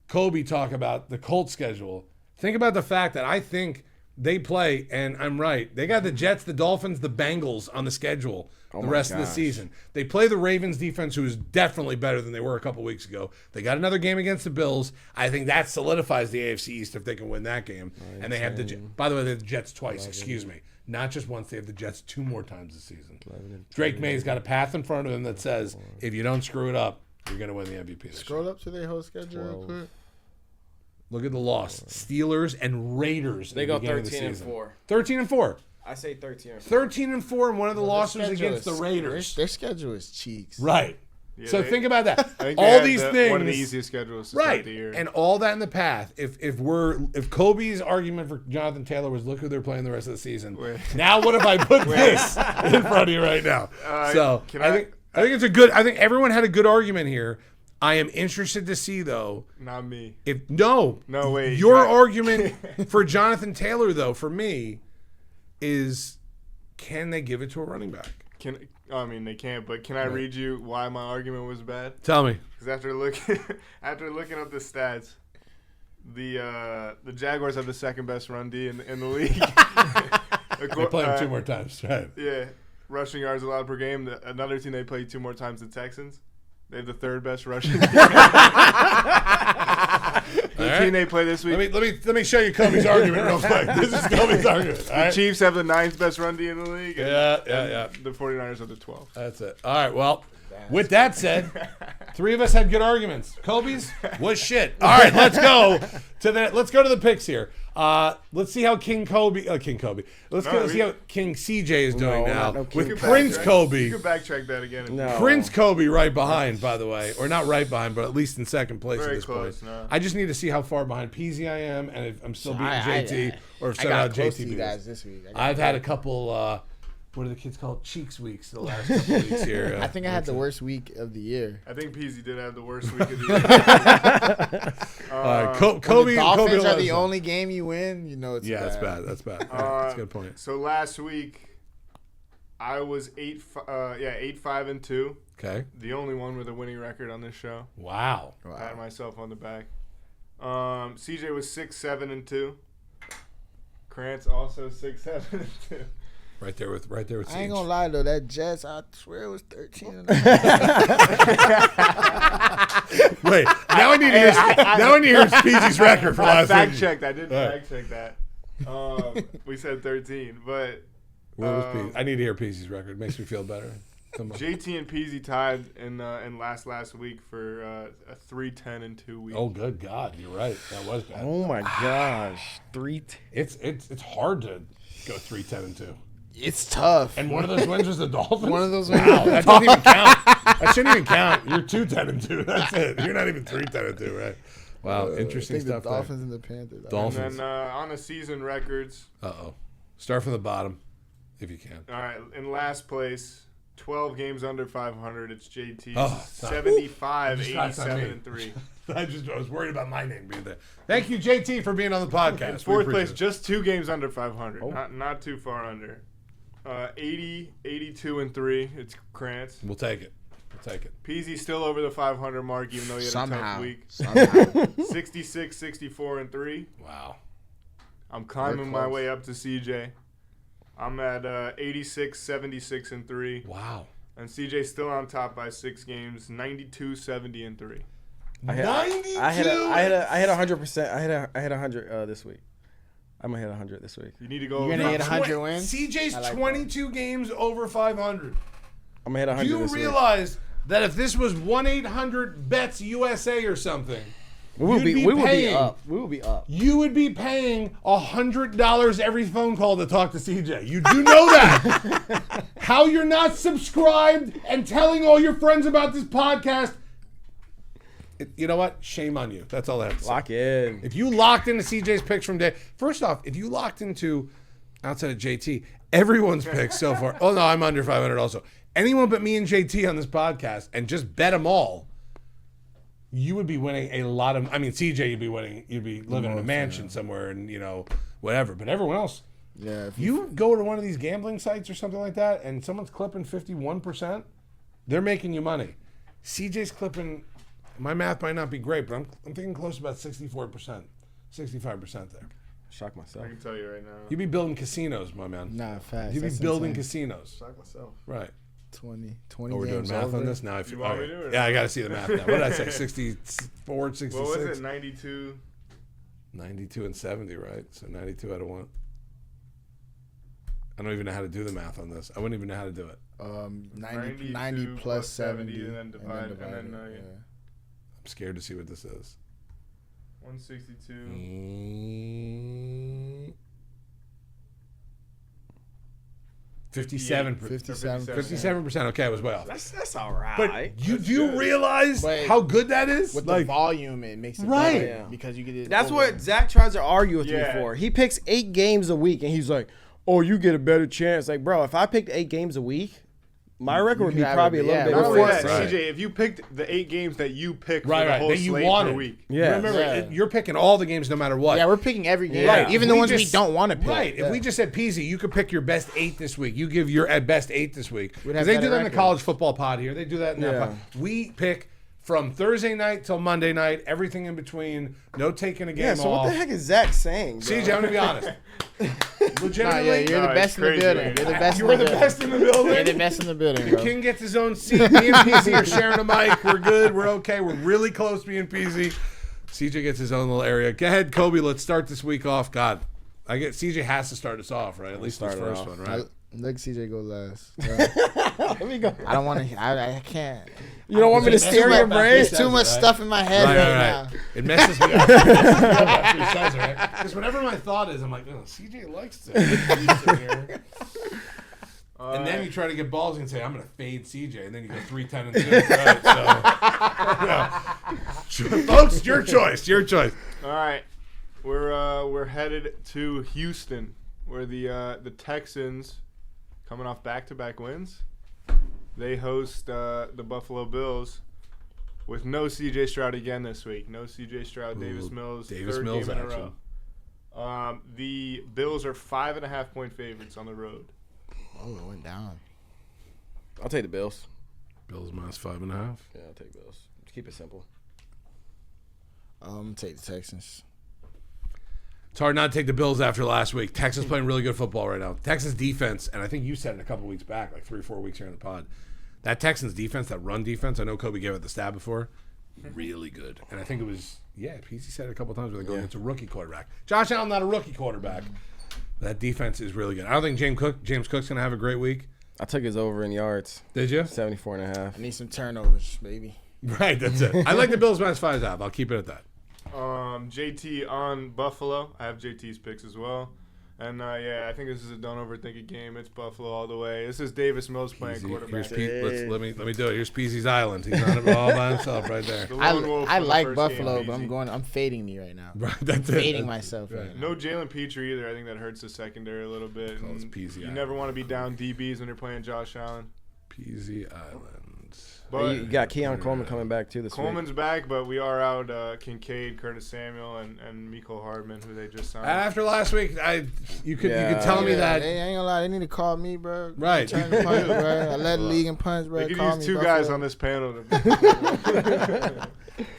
Kobe talk about the Colts schedule. Think about the fact that I think they play, and I'm right, they got the Jets, the Dolphins, the Bengals on the schedule the rest of the season. They play the Ravens defense, who is definitely better than they were a couple weeks ago. They got another game against the Bills. I think that solidifies the AFC East if they can win that game. And they have by the way, they have the Jets twice, excuse me. Not just once, they have the Jets 2 more times this season. Drake May's got a path in front of him that says, if you don't screw it up, you're going to win the MVP this Scroll up to their whole schedule real quick. Look at the loss. Steelers and Raiders. They go 13-4. 13-4. I say 13-4. 13-4, and one of the losses against the Raiders. Their schedule is cheeks. Right. Yeah, so think about that. I think all these things. One of the easiest schedules to start the year. And all that in the path. If Kobe's argument for Jonathan Taylor was look who they're playing the rest of the season. Now what if I put this in front of you right now? So I think it's a good. I think everyone had a good argument here. I am interested to see, though. Not me. No, wait. Your argument for Jonathan Taylor, though, for me, is can they give it to a running back? They can't. But can I read you why my argument was bad? Tell me. Because after looking up the stats, the Jaguars have the second best run D in the league. They play them 2 more times, right? Yeah, rushing yards allowed per game. Another team they played 2 more times, the Texans. They have the 3rd best rushing. The team they play this week. Let me show you Kobe's argument real quick. This is Kobe's argument. The Chiefs have the 9th best run D in the league. Yeah. The 49ers have the 12th. That's it. All right. Well, with that said, 3 of us had good arguments. Kobe's was shit. All right. Let's go to the picks here. Let's see how King Kobe. Let's see how King CJ is doing now with Prince Kobe. You can backtrack that again. No. Prince Kobe right behind, by the way, or not right behind, but at least in second place at this point. No. I just need to see how far behind Peezy I am, and if I'm still beating JT, or if I somehow got close JT to you beats. guys this week. I've had a couple. What are the kids called? Cheeks weeks the last couple weeks here. I think I had the worst week of the year. I think Peezy did have the worst week of the year. All right, Kobe. The Dolphins Kobe are the only game you win. You know it's bad. That's bad. That's a good point. So last week, I was 8-5-2. Okay. The only one with a winning record on this show. Wow. Pat myself on the back. CJ was 6-7-2. Krantz also 6-7-2. Right there with I Siege. ain't gonna lie though, that Jets, I swear it was 13. Wait, now I need to hear. Now I need to hear Peezy's record for last week. I didn't fact check that. We said 13, but Where was Peezy? I need to hear Peezy's record. Makes me feel better. Come on. JT and Peezy tied in last week for a 3-10-2 week. Oh, good God, you're right. That was bad. Oh my gosh, 3. It's hard to go 3-10-2. It's tough. And one of those wins was the Dolphins. One of those wins. Wow, that doesn't even count. That shouldn't even count. You're 2-10-2. That's it. You're not even 3-10-2, right? Wow, interesting stuff. The Dolphins and the Panthers. Dolphins. And then on the season records. Start from the bottom, if you can. All right, in last place, 12 games under 500. It's JT. Oh, 75, 87-3. I was worried about my name being there. Thank you, JT, for being on the podcast. In fourth place, just 2 games under 500. Not too far under. 82-3. It's Krantz. We'll take it. Peezy still over the 500 mark, even though he had a tough week. 66-64-3. Wow. I'm climbing my way up to CJ. I'm at 86-76-3. Wow. And CJ's still on top by 6 games, 92-70-3. I hit 100%. I hit 100 this week. I'm gonna hit 100 this week. You need to go. You're gonna hit 100 wins. CJ's 22 games over 500. I'm gonna hit 100 Do you this realize that if this was 1-800-BETS USA or something, week. We will be up. We will be up. You would be paying $100 every phone call to talk to CJ. You do know that. How you're not subscribed and telling all your friends about this podcast. You know what? Shame on you. That's all I have to say. Lock in. If you locked into CJ's picks from day, first off, if you locked into, outside of JT, everyone's picks so far. Oh no, I'm under 500 also. Anyone but me and JT on this podcast, and just bet them all. you would be winning a lot of. I mean, CJ, you'd be winning. You'd be living in a mansion somewhere, and whatever. But everyone else, If you go to one of these gambling sites or something like that, and someone's clipping 51%, they're making you money. CJ's clipping. My math might not be great, but I'm thinking close to about 64%, 65% there. Shock myself. I can tell you right now. You'd be building casinos, my man. Nah, fast. You'd be building casinos. Shock myself. Right. 20 Oh, we're doing games math over. on this? Now I feel. You want me to do it? Yeah, I got to see the math now. What did I say? 64, 66? What was it? 92. 92 and 70, right? So 92 out of 1. I don't even know how to do the math on this. I wouldn't even know how to do it. 90 plus 70 and then divide, and then I'm scared to see what this is. 162. 57. 57%. Okay, I was way off. That's all right. But do you realize how good that is? With the volume, it makes it Right. better Yeah. because you get it. That's over. what Zach tries to argue with me Yeah. for. He picks 8 games a week, and he's like, "Oh, you get a better chance." Like, bro, if I picked 8 games a week, my record would be could have probably it, a little yeah. bit Not only more. that, Right. CJ, if you picked the 8 games that you pick for Right, the whole that you slate wanted. per week. Yeah. Remember, Yeah. you're picking all the games no matter what. Yeah, we're picking every game, Right. even If the we ones we just- don't want to pick. Right. Yeah. If we just said, Peezy, you could pick your best 8 this week. You give your at best 8 this week. We'd Because have they do better that in the records. college football pod here. They do that in that Yeah. pod. We pick from Thursday night till Monday night, everything in between, no taking a game Yeah. So off. what the heck is Zach saying, bro? CJ, I'm going to be honest. Nah, Legitimately, yeah, you're No, the best it's in the crazy, building. man. You're the best. you in are the the building. best in the building. You're the best in the building, The bro. king gets his own seat. Me and Peezy are sharing a mic. We're good. We're okay. We're really close, me and Peezy. CJ gets his own little area. Go ahead, Kobe. Let's start this week off. God, CJ has to start us off, right? At least this start it first off. one, right? Let CJ go last. Let me go. I don't want to. I can't. You don't want me to That's steer too your much- brain? There's too much stuff in my head Right, right, right, now. It messes me up. After he says it, right? Because whenever my thought is, I'm like, oh, CJ likes to. And then you try to get ballsy and say, I'm going to fade CJ. And then you go 3-10 and 2. Right, so, folks, it's your choice. Your choice. All right, we're headed to Houston, where the Texans, coming off back-to-back wins, they host the Buffalo Bills with no C.J. Stroud again this week. No C.J. Stroud, Davis Mills, third Mills game in action. a row. The Bills are 5.5-point favorites on the road. Oh, it went down. I'll take the Bills. Bills minus 5.5. Yeah, I'll take Bills. Just keep it simple. Take the Texans. It's hard not to take the Bills after last week. Texas playing really good football right now. Texas defense, and I think you said it a couple weeks back, like 3 or 4 weeks here in the pod. That Texans defense, that run defense, I know Kobe gave it the stab before, really good. And I think it was, Peezy said it a couple times when they go against a rookie quarterback. Josh Allen, not a rookie quarterback. That defense is really good. I don't think James Cook's going to have a great week. I took his over in yards. Did you? 74.5. I need some turnovers, baby. Right, that's it. I like the Bills minus 5.5. I'll keep it at that. JT on Buffalo. I have JT's picks as well. And, I think this is a don't overthink it game. It's Buffalo all the way. This is Davis Mills playing quarterback. Let me do it. Here's Peezy's Island. He's on it all by himself right there. The lone wolf I for the like first Buffalo, game, but Peezy. I'm fading me right now. Right, that's it. Fading myself right now. No Jalen Petrie either. I think that hurts the secondary a little bit. Calls And Peezy you Island. never want to be down DBs when you're playing Josh Allen. Peezy Island. But You got Keon Coleman coming back too this Coleman's back, but we are out Kincaid, Curtis Samuel, and Mecole Hardman, who they just signed. After last week, you could tell me Yeah, that. they ain't gonna lie. They need to call me, bro. Right. Turn the punch, bro. I led the league in punch, bro. They could Call use me, 2 guys Buffalo. on this panel.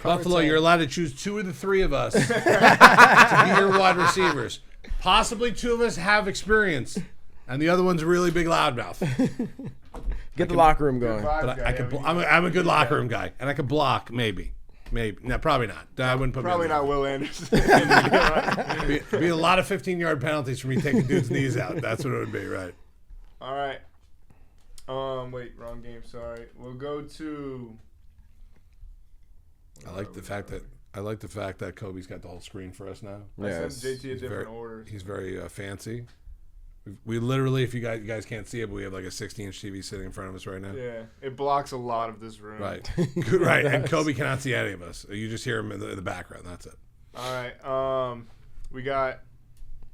Buffalo, you're allowed to choose 2 of the 3 of us to be your wide receivers. Possibly 2 of us have experience, and the other one's a really big loudmouth. Get the locker room going. But I'm a good locker room guy, and I can block maybe. No, probably not. I wouldn't put Probably me in not Will Anderson. Be a lot of 15-yard penalties for me taking dudes' knees out. That's what it would be, right? All right. Wait, wrong game. Sorry. We'll go to. I like the fact that Kobe's got the whole screen for us now. I Yes. sent JT a different very, order. He's very fancy. We literally, if you guys can't see it, but we have like a 60-inch TV sitting in front of us right now. Yeah, it blocks a lot of this room. Right. Good, right. And Kobe cannot see any of us. You just hear him in the background. That's it. All right. We got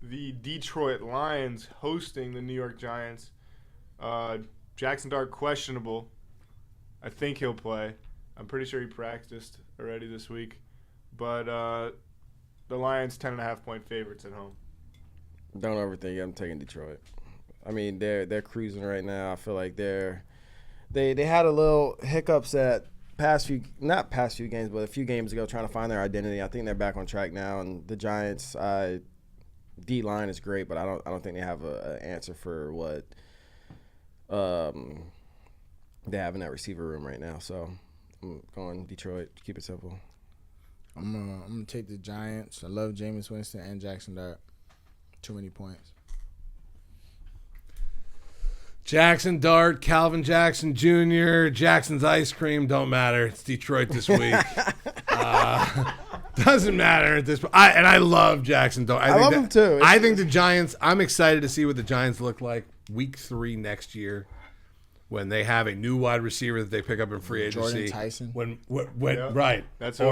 the Detroit Lions hosting the New York Giants. Jackson Dart questionable. I think he'll play. I'm pretty sure he practiced already this week. But the Lions 10.5-point favorites at home. Don't overthink it. I'm taking Detroit. I mean, they're cruising right now. I feel like they had a little hiccups at not past few games, but a few games ago trying to find their identity. I think they're back on track now. And the Giants, D line is great, but I don't think they have an answer for what they have in that receiver room right now. So I'm going Detroit. Keep it simple. I'm gonna take the Giants. I love Jameis Winston and Jackson Dart. Too many points. Jackson Dart, Calvin Jackson Jr., Jackson's ice cream, don't matter. It's Detroit this week. Doesn't matter at this point. I love Jackson Dart. I love him too. I think the Giants, I'm excited to see what the Giants look like week 3 next year when they have a new wide receiver that they pick up in free agency. Jordan Tyson. Right. That's who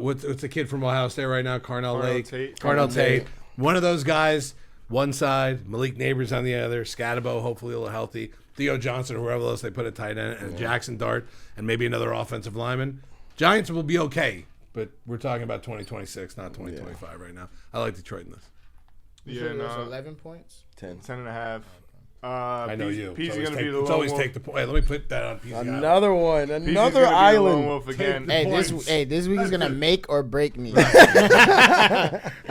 what's the kid from Ohio State right now? Carnell Tate. Tate. One of those guys, one side, Malik Neighbors on the other, Scatabo hopefully a little healthy, Theo Johnson, whoever else they put at tight end, and Jackson Dart, and maybe another offensive lineman. Giants will be okay, but we're talking about 2026, not 2025 right now. I like Detroit in this. Yeah, it was 11 points. 10.5. I know you. Peezy going to be the let's lone always wolf. take the point. Hey, let me put that on Peezy. Another one. Peezy's Another gonna be the lone island. wolf again. This week is gonna make or break me. What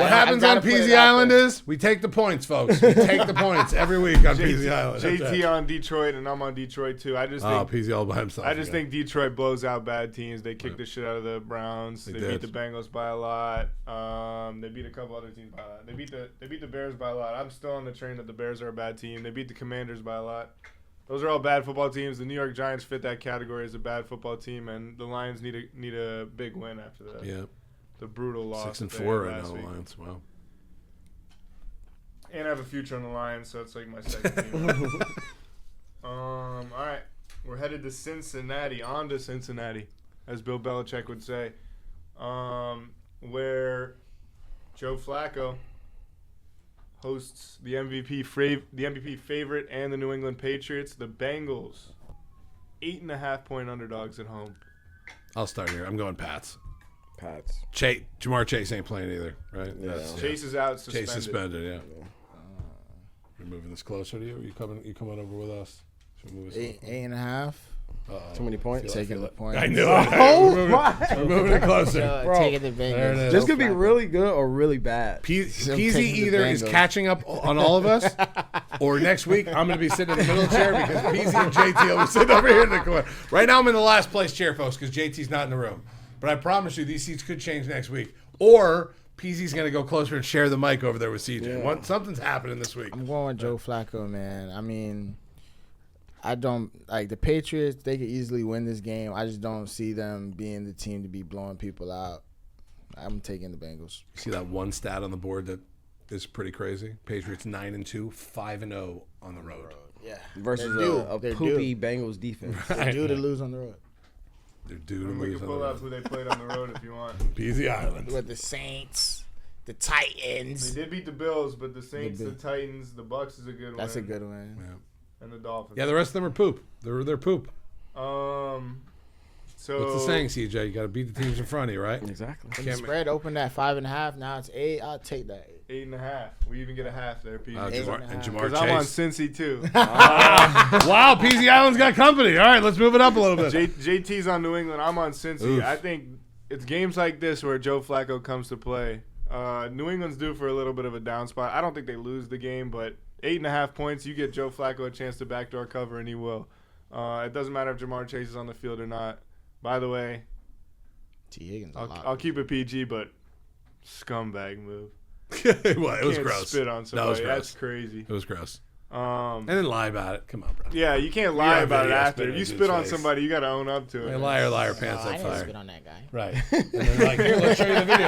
happens on Peezy Island is we take the points, folks. We take the points every week on Peezy Island. That's JT right. on Detroit, and I'm on Detroit too. I just Oh, think Peezy all by himself. I just again. think Detroit blows out bad teams. They kick the shit out of the Browns. They did. beat the Bengals by a lot. They beat a couple other teams by a lot. They beat the Bears by a lot. I'm still on the train that the Bears are a bad team. They beat the Commanders by a lot. Those are all bad football teams. The New York Giants fit that category as a bad football team, and the Lions need a big win after that. Yeah. The brutal loss. 6-4 right last now, week. Lions. Wow. And I have a future on the Lions, so it's like my second team. All right. We're headed to Cincinnati, on to Cincinnati, as Bill Belichick would say, where Joe Flacco hosts the MVP favorite and the New England Patriots, the Bengals, 8.5-point underdogs at home. I'll start here. I'm going Pats. Jamar Chase ain't playing either, right? Yeah. Chase is out, suspended. Chase suspended, yeah. We're moving this closer to you. Are you coming over with us? Should we move this 8.5. Too many points. Taking the point. I knew it. Oh, We're moving it closer. Bro, Taking the there it Bengals. is. This could be really good or really bad. Peezy taking the either is Bengals. catching up on all of us, or next week I'm going to be sitting in the middle chair because Peezy and JT will be sitting over here in the corner. Right now I'm in the last place chair, folks, because JT's not in the room. But I promise you these seats could change next week. Or Peezy's going to go closer and share the mic over there with CJ. Yeah. Something's happening this week. I'm going with Joe Flacco, man. I mean, I don't like the Patriots. They could easily win this game. I just don't see them being the team to be blowing people out. I'm taking the Bengals. See that one stat on the board that is pretty crazy? Patriots 9-2, 5-0 on the road. Yeah. Versus a They're poopy Bengals defense. They're due to lose on the road. They're due to We lose can on the pull up road. who they played on the road if you want. Peezy Island. With the Saints, the They Titans. did beat the Bills, but the Saints, The the Titans, the Bucks is a good That's win. a good one. Yeah. And the Dolphins. Yeah, the rest of them are poop. They're poop. So What's the saying, CJ? You got to beat the teams in front of you, right? Exactly. When the Can't spread opened at 5.5. Now it's 8. I'll take that. 8.5. We even get a half there, Pete. Jamar Because I'm on Chase. Cincy too. Wow, Peezy Island's got company. All right, let's move it up a little bit. JT's on New England. I'm on Cincy. Oof. I think it's games like this where Joe Flacco comes to play. New England's due for a little bit of a down spot. I don't think they lose the game, but 8.5 points, you get Joe Flacco a chance to backdoor cover, and he will. It doesn't matter if Jamar Chase is on the field or not. By the way, T. Higgins. I'll keep it PG, but scumbag move. Well, it was Can't gross. spit on That was somebody. gross. That's crazy. It was gross. And And then lie about it. Come on, bro. yeah, you can't lie Yeah, about it yeah, after. spit If in you dude's spit on face. somebody, you got to own up to Hey, it. liar, pants I on didn't fire. spit on that guy. Right. And then like, here, let's show you the video.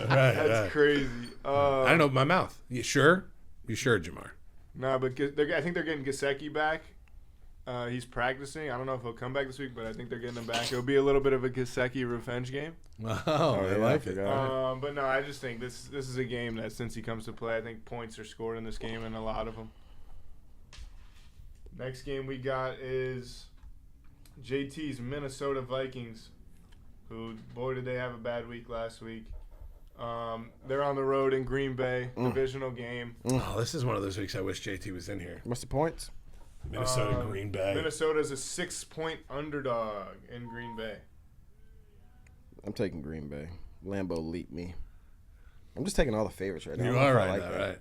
Right. That's crazy. I don't know my mouth. You sure? You sure, Jamar? Nah, but I think they're getting Gesicki back. He's practicing. I don't know if he'll come back this week, but I think they're getting him back. It'll be a little bit of a Gesicki revenge game. Oh, I yeah, like I it. forgot. But no, I just think this is a game that since he comes to play, I think points are scored in this game, and a lot of them. Next game we got is JT's Minnesota Vikings, who, boy, did they have a bad week last week. They're on the road in Green Bay, divisional game. Oh, this is one of those weeks I wish JT was in here. What's the points? Minnesota, Green Bay. Minnesota's a 6-point underdog in Green Bay. I'm taking Green Bay. Lambeau leaped me. I'm just taking all the favorites right now. You are right now, right?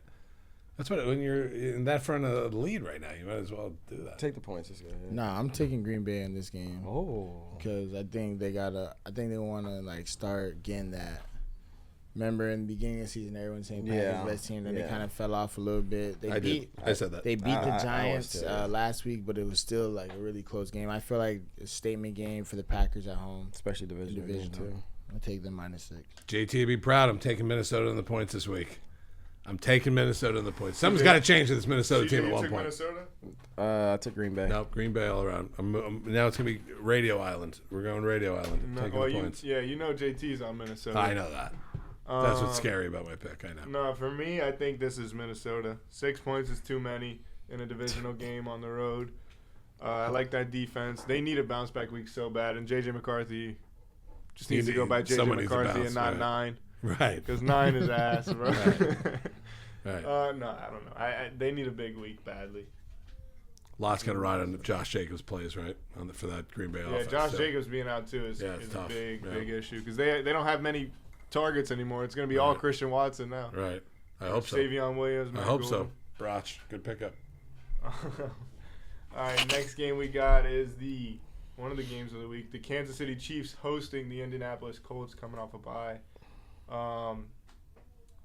That's what when you're in that front of the lead right now, you might as well do that. Take the points. This guy. Nah, I'm taking Green Bay in this game. Oh. Because I think they want to like start getting that. Remember in the beginning of the season, everyone saying Packers best team, and they kind of fell off a little bit. I said that. They beat the Giants I last week, but it was still like a really close game. I feel like a statement game for the Packers at home, Especially division too. I'll take them -6. JT would be proud. I'm taking Minnesota in the points this week. I'm taking Minnesota in the points. Something's got to change to this Minnesota team at one point. Minnesota? I took Green Bay. Nope, Green Bay all around. Now it's going to be Radio Island. We're going Radio Island. Taking the points. JT's on Minnesota. I know that. That's what's scary about my pick. I know. No, for me, I think this is Minnesota. 6 points is too many in a divisional game on the road. I like that defense. They need a bounce back week so bad, and J.J. McCarthy just needs to go by J.J. McCarthy and not 9. Right. Because 9 is ass, bro. Right. No, I don't know. They need a big week badly. Lots got to ride on Josh Jacobs' plays, right, for that Green Bay offense. Yeah, Josh Jacobs being out, too, is a big issue. Because they don't have many targets anymore. It's going to be all Christian Watson now. Right. I hope so. Savion Williams. I hope so. Broch, good pickup. All right, next game we got is one of the games of the week. The Kansas City Chiefs hosting the Indianapolis Colts coming off a bye.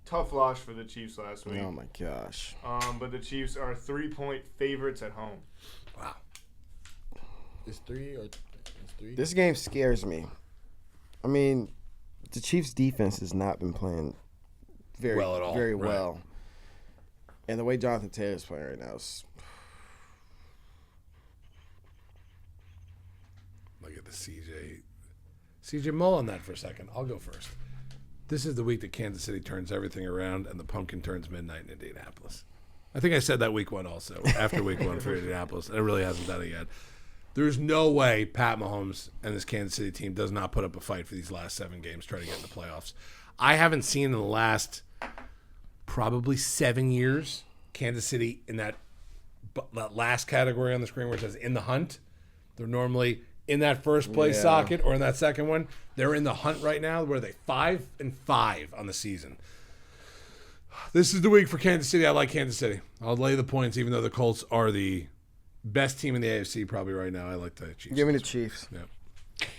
Tough loss for the Chiefs last week. Oh, my gosh. But the Chiefs are 3-point favorites at home. Wow. It's 3 or it's 3? This game scares me. I mean, the Chiefs' defense has not been playing very well at all. Very well. And the way Jonathan Taylor's playing right now is... Look at the CJ mull on that for a second. I'll go first. This is the week that Kansas City turns everything around and the pumpkin turns midnight in Indianapolis. I think I said that week 1 also, after week 1 for Indianapolis, and it really hasn't done it yet. There's no way Pat Mahomes and this Kansas City team does not put up a fight for these last 7 games trying to get in the playoffs. I haven't seen in the last probably 7 years Kansas City in that last category on the screen where it says in the hunt. They're normally in that first place socket or in that second one. They're in the hunt right now. Where are they? 5-5 on the season. This is the week for Kansas City. I like Kansas City. I'll lay the points, even though the Colts are the best team in the AFC probably right now. I like the Chiefs. Give me the Chiefs. Yeah.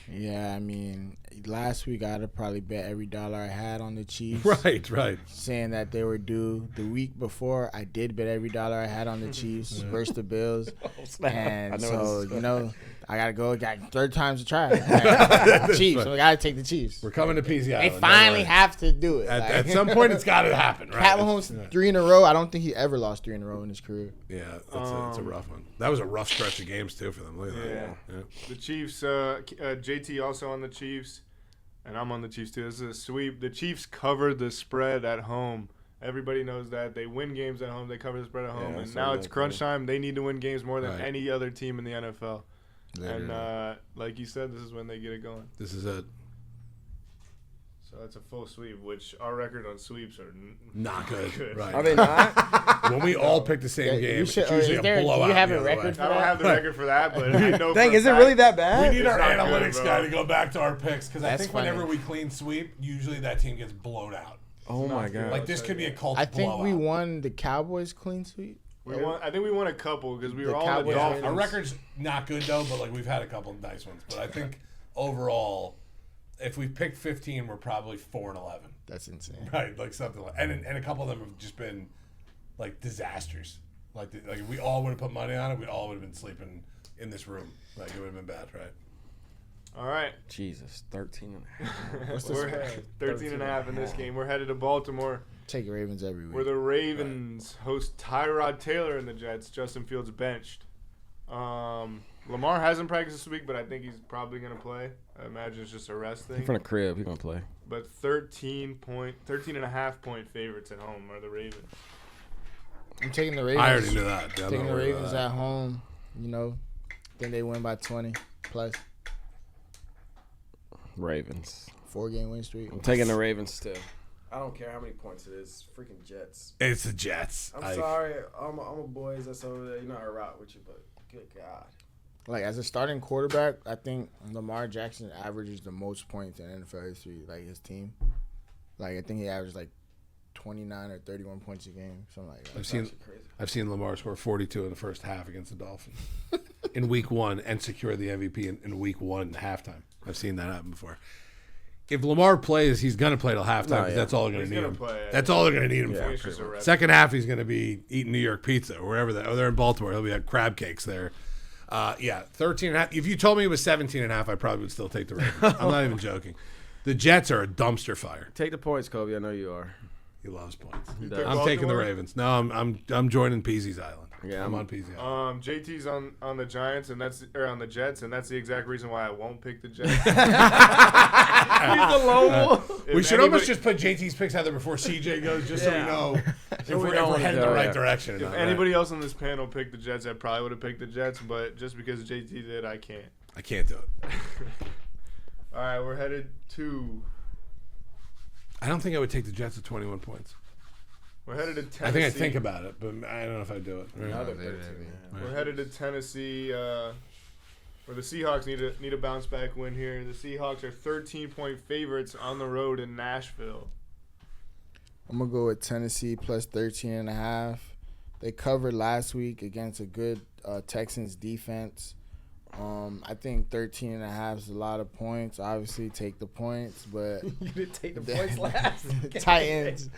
Yeah, I mean, last week I'd have probably bet every dollar I had on the Chiefs. Right. Saying that they were due. The week before, I did bet every dollar I had on the Chiefs versus the Bills. And so, I got to go. Got third time's a try. Chiefs. So I got to take the Chiefs. We're coming to Peezy Island. They finally have to do it. At some point, it's got to happen, right? Pat Mahomes 3 in a row. I don't think he ever lost 3 in a row in his career. Yeah, it's a rough one. That was a rough stretch of games, too, for them. Look at that. Yeah. The Chiefs, JT also on the Chiefs, and I'm on the Chiefs, too. This is a sweep. The Chiefs covered the spread at home. Everybody knows that. They win games at home. They cover the spread at home. And now it's crunch time. They need to win games more than any other team in the NFL. Literally. And like you said, this is when they get it going. This is it. So that's a full sweep, which our record on sweeps are not good. Right. Are they not? When we all pick the same game, it's usually a blowout. Do you have a record for I that? don't have the record for that, but I know. Dang, is it really that bad? We need our not analytics good, guy to go back to our picks because I That's think funny. whenever we clean sweep, usually that team gets blown out. Oh, my God. Like this could be a cult I think blowout. we won the Cowboys clean sweep. I think we won a couple because we The were all in the Cowboys Dolphins. Our record's not good though, but like we've had a couple of nice ones. But I think overall, if we picked 15, we're probably 4-11. That's insane. Right, like something like, and a couple of them have just been like disasters. Like if we all would have put money on it, we all would have been sleeping in this room. Like it would have been bad, right? All right. Jesus, 13 and a half. What's the We're spread? 13 and a half in this game. We're headed to Baltimore, Take Ravens every week. where the Ravens host Tyrod Taylor and the Jets. Justin Fields benched. Lamar hasn't practiced this week, but I think he's probably going to play. I imagine it's just a rest He's thing. from the crib. He's going to play. But 13.5 point favorites at home are the Ravens. I'm taking the Ravens. I already knew that. Taking the Ravens at home. Think they win by 20. plus Ravens. 4-game win streak. I'm taking the Ravens too. I don't care how many points it is. Freaking Jets. It's the Jets. I'm sorry. I'm a boys that's over there. You know I rock with you, but good God. Like, as a starting quarterback, I think Lamar Jackson averages the most points in NFL history, like, his team. Like, I think he averaged, like, 29 or 31 points a game, something like that. I've seen Lamar score 42 in the first half against the Dolphins in week 1 and secure the MVP in week 1 halftime. I've seen that happen before. If Lamar plays, he's going to play till halftime because that's all they're going to need him. That's all they're going to need him for. Second half, he's going to be eating New York pizza or wherever. They're in Baltimore. He'll be at crab cakes there. 13 and a half. If you told me it was 17 and a half, I probably would still take the Ravens. I'm not even joking. The Jets are a dumpster fire. Take the points, Kobe. I know you are. He loves points. I'm taking the Ravens. No, I'm joining Peezy's island. Yeah, I'm on Peezy Island. JT's on the Giants on the Jets, and that's the exact reason why I won't pick the Jets. He's the lone wolf. We should almost just put JT's picks out there before CJ goes, just so we know if we're heading the right direction. If anybody else on this panel picked the Jets, I probably would have picked the Jets, but just because JT did, I can't. I can't do it. All right, we're headed to. I don't think I would take the Jets at 21 points. We're headed to Tennessee. I think I'd think about it, but I don't know if I'd do it. We're headed to Tennessee, where the Seahawks need a bounce back win here. The Seahawks are 13-point favorites on the road in Nashville. I'm going to go with Tennessee plus 13.5. They covered last week against a good Texans defense. I think 13.5 is a lot of points. Obviously, take the points, but you didn't take the points last. Titans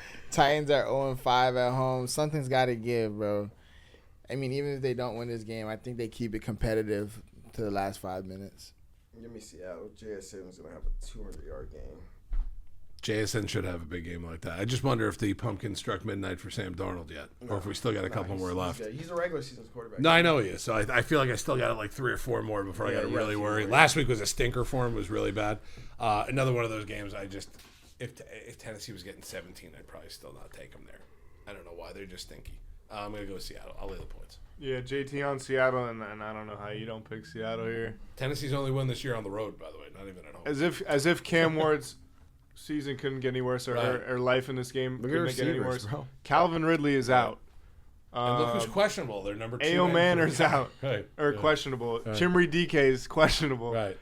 are 0-5 at home. Something's got to give, bro. I mean, even if they don't win this game, I think they keep it competitive to the last 5 minutes. Give me Seattle. JSN is gonna have a 200-yard game. JSN should have a big game like that. I just wonder if the pumpkin struck midnight for Sam Darnold yet, or if we still got a couple more left. He's a regular season quarterback. No, I know he is. So I feel like I still got like 3 or 4 more before I got to really worry. Last week was a stinker for him. It was really bad. Another one of those games if Tennessee was getting 17, I'd probably still not take them there. I don't know why. They're just stinky. I'm going to go with Seattle. I'll lay the points. Yeah, JT on Seattle, and I don't know how you don't pick Seattle here. Tennessee's only won this year on the road, by the way, not even at home. As if Cam Ward's season couldn't get any worse, or life in this game couldn't get any worse. Bro. Calvin Ridley is out. And look who's questionable. Their number 2. A.O. Manor's out. Right. Or questionable. Right. Chimry DK is questionable. Right.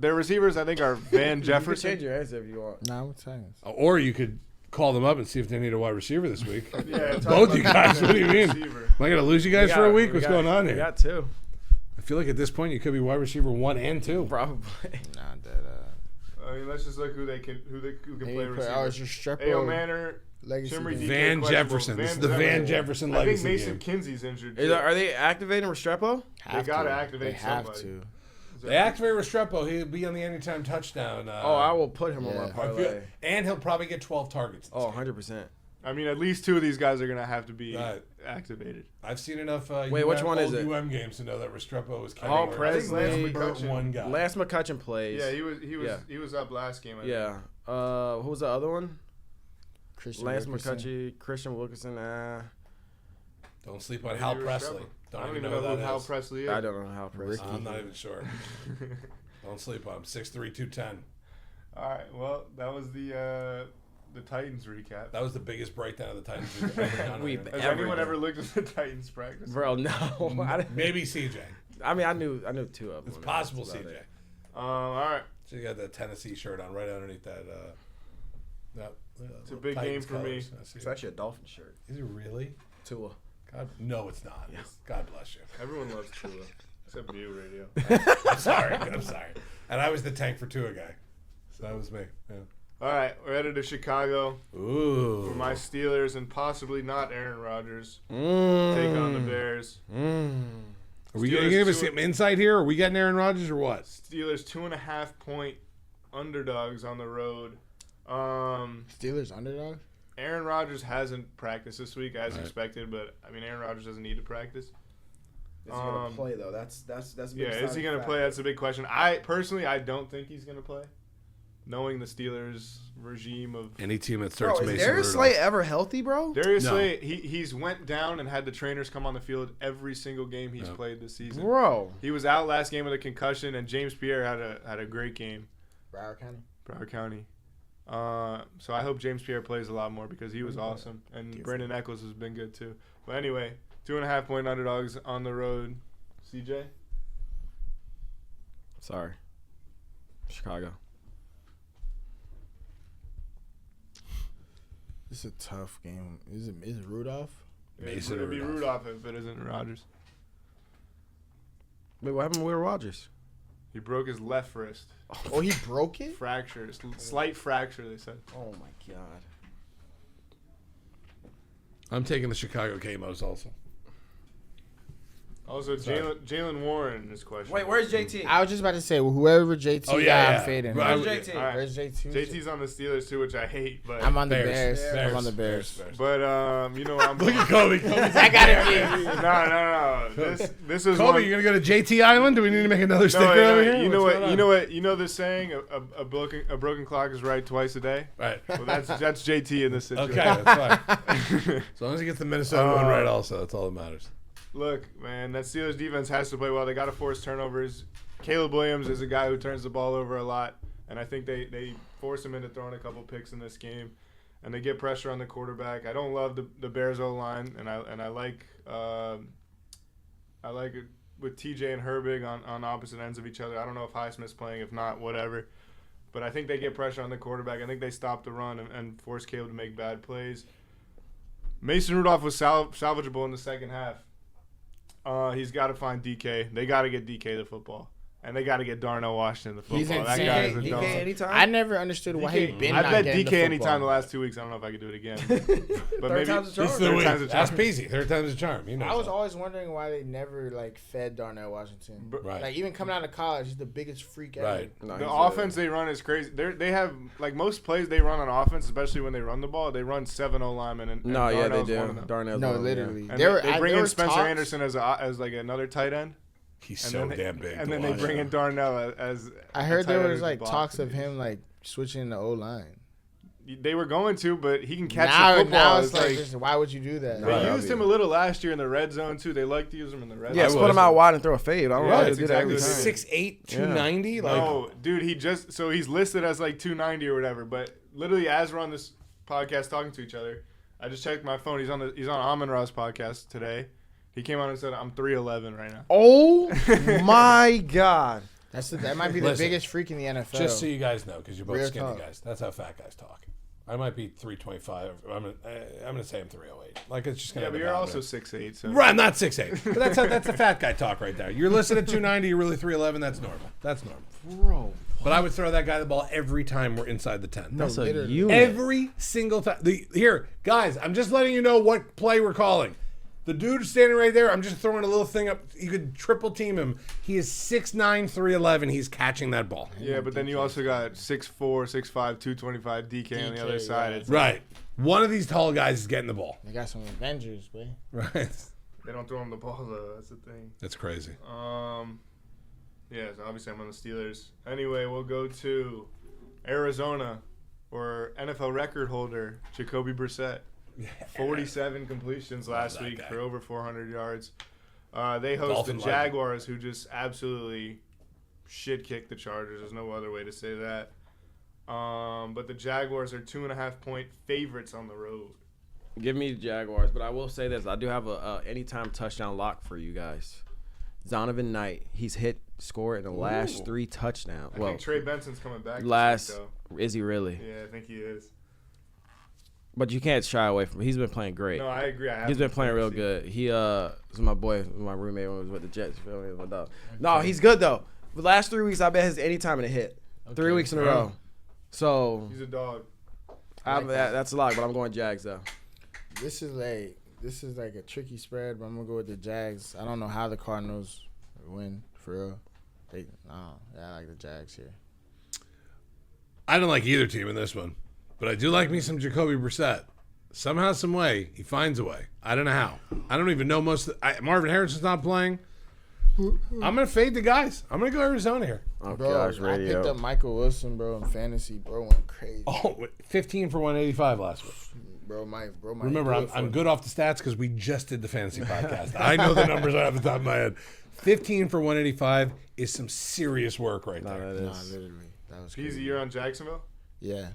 Their receivers, I think, are Van Jefferson. You can change your answer if you want. Nah, I'm saying. Or you could call them up and see if they need a wide receiver this week. Yeah, both you guys. What do you mean? Am I going to lose you guys for a week? What's going on here? We got 2. I feel like at this point you could be wide receiver 1 and 2. Probably. Nah, I mean, let's just look who can play receiver. Oh, it's Restrepo. A.O. Manor, Legacy Chimry DK, Van Jefferson. This is the Van Jefferson legacy I think Mason game. Kinsey's injured. Are they activating Restrepo? They got to activate somebody. They have to. They activate Restrepo. He'll be on the anytime touchdown. I will put him on my parlay. And he'll probably get 12 targets. 100%. I mean, at least 2 of these guys are going to have to be activated. I've seen enough which one is it? games to know that Restrepo was Paul Presley, one guy. Lance McCutcheon plays. Yeah, he was up last game. I think. Who was the other one? Lance McCutcheon. Christian Wilkerson. Don't sleep on Hal Presley. I don't even know who Hal Presley is. I don't know Hal Presley. I'm not even sure. Don't sleep on him. 6'3", 210. All right. Well, that was the Titans recap. That was the biggest breakdown of the Titans we've ever done. Has anyone ever looked at the Titans practice? Bro, no. Maybe CJ. I mean, I knew 2 of them. It's possible CJ. All right. So you got that Tennessee shirt on right underneath that. It's a big Titans game for me. It's actually a Dolphin shirt. Is it really? Tua. God, no, it's not. Yeah. God bless you. Everyone loves Tua, except you, Radio. I'm sorry. And I was the tank for Tua guy. So that was me. Yeah. All right, we're headed to Chicago. Ooh. For my Steelers and possibly not Aaron Rodgers. Take on the Bears. Are we going to give us some insight here? Are we getting Aaron Rodgers or what? Steelers 2.5-point underdogs on the road. Steelers underdog? Aaron Rodgers hasn't practiced this week as expected, but I mean Aaron Rodgers doesn't need to practice. Is he gonna play though? That's a big is he gonna play? That's a big question. I don't think he's gonna play. knowing the Steelers regime of Any team that starts Bro, is Mason Darius Rudolph. Slay ever healthy, bro? Darius No. Slay, he's went down and had the trainers come on the field every single game he's played this season. Bro. He was out last game with a concussion, and James Pierre had a great game. Broward County. So I hope James Pierre plays a lot more because he was awesome, and Brandon Eccles has been good too. But anyway, 2.5-point underdogs on the road. CJ? Sorry. Chicago. This is a tough game. Is it Rudolph? Mason It'd be Rudolph. Rudolph if it isn't Rodgers. Wait, what happened to Will Rogers? He broke his left wrist. Oh, he broke it? Fracture. Slight fracture, they said. Oh my god. I'm taking the Chicago K-Mos also. Also, Jalen Warren is questionable. Wait, where's JT? I was just about to say, whoever JT Oh, got, yeah. I'm fading. Right. Where's JT? All right. Where's JT? JT's on the Steelers too, which I hate, but I'm on the Bears. Bears. I'm on the Bears. but you know I'm Look at Kobe. Kobe's I got it. no. This is Kobe, one. you gonna go to JT Island? Do we need to make another sticker over here? You know What's what? going You on? know what? You know this saying: a broken clock is right twice a day. Right. Well, that's JT in this situation. Okay, that's fine. As long as he gets the Minnesota one right, also, that's all that matters. Look, man, that Steelers defense has to play well. They got to force turnovers. Caleb Williams is a guy who turns the ball over a lot, and I think they force him into throwing a couple picks in this game, and they get pressure on the quarterback. I don't love the Bears O line, and I like it with TJ and Herbig on opposite ends of each other. I don't know if Highsmith's playing, if not, whatever. But I think they get pressure on the quarterback. I think they stop the run and force Caleb to make bad plays. Mason Rudolph was salvageable in the second half. He's got to find DK. They got to get DK the football. And they got to get Darnell Washington the football. He's That insane. guy is a DK dog. anytime? I never understood why he been I not bet getting DK the anytime the football. last 2 weeks. I don't know if I could do it again. But Third time's a charm. This is the Third week. time's a charm. Ask Peezy. Third time's a charm. You know. I was so. always wondering why they never fed Darnell Washington. Right. Like even coming out of college, he's the biggest freak ever. Right. No, The he's offense they run is crazy. They have most plays they run on offense, especially when they run the ball. They run 7-0 linemen, and No, yeah, they Darnell's one of do. them. Darnell's No, one of them, yeah. literally. And There they bring there in was Spencer talks- Anderson as another tight end. He's And so then damn big. And to then they watch. bring in Darnell as. I a heard tight there end was who's blocked. talks of him switching the O line. They were going to, but he can catch Now, the football. now it's like just, why would you do that? they Right. used him a little last year in the red zone too. They like to use him in the red Yeah, zone. split him out wide and throw a fade. I don't know Yeah, how to that's do that every exactly time. what 6'8", 290. Like, No, dude, he's listed as 290 or whatever. But literally, as we're on this podcast talking to each other, I just checked my phone. He's on Amon Ra's podcast today. He came on and said, "I'm 3'11" right now." Oh my god. That might be the Listen, biggest freak in the NFL. just so you guys know, because you're both Real skinny talk. guys. That's how fat guys talk. I might be 325. I'm gonna say I'm 308. Like it's just gonna. Yeah, but be you're about also it. 6'8", so Right, I'm not 6'8". But that's the fat guy talk right there. You're listed at 290. You're really 311. That's normal. That's normal. Bro. But I would throw that guy the ball every time we're inside the 10. That's a literally. unit. Every single time. Here, guys, I'm just letting you know what play we're calling. The dude standing right there, I'm just throwing a little thing up. You could triple team him. He is 6'9", 311. He's catching that ball. yeah. But then you also got 6'4", 6'5", 225 DK on the other DK, side. yeah. It's Right. One of these tall guys is getting the ball. They got some Avengers, boy. Right. they don't throw him the ball though. That's the thing. That's crazy. Yeah. So obviously I'm on the Steelers. Anyway, we'll go to Arizona, or NFL record holder Jacoby Brissett. 47 completions last that week guy. for over 400 yards. They host Dolphin the legend. Jaguars, who just absolutely shit kicked the Chargers. There's no other way to say that. But the Jaguars are 2.5-point favorites on the road. Give me the Jaguars, but I will say this: I do have a anytime touchdown lock for you guys. Zonovan Knight, he's scored in the last 3 touchdowns. I Well, think Trey Benson's coming back. last This week, is he really? though. Yeah, I think he is. But you can't shy away from him. He's been playing great. No, I agree. He's been playing real good. He was my boy, my roommate when he was with the Jets. You feel me? My dog. No, he's good though. The last 3 weeks, I bet his anytime in a hit. 3 weeks in a row. So He's a dog. that's a lot, but I'm going Jags though. This is like a tricky spread, but I'm gonna go with the Jags. I don't know how the Cardinals win for real. I like the Jags here. I don't like either team in this one, but I do like me some Jacoby Brissett. Somehow, some way, he finds a way. I don't know how. I don't even know Marvin Harrison's not playing. I'm gonna fade the guys. I'm gonna go Arizona here. Oh Bro, gosh, I picked radio. up Michael Wilson, bro, in fantasy. Bro went crazy. Oh, 15 for 185 last week. Bro, my Remember, I'm good off the stats because we just did the fantasy podcast. I know the numbers right off the top of my head. 15 for 185 is some serious work right there. That Nah, is. literally. That was Peezy, crazy. you're on Jacksonville? Yeah.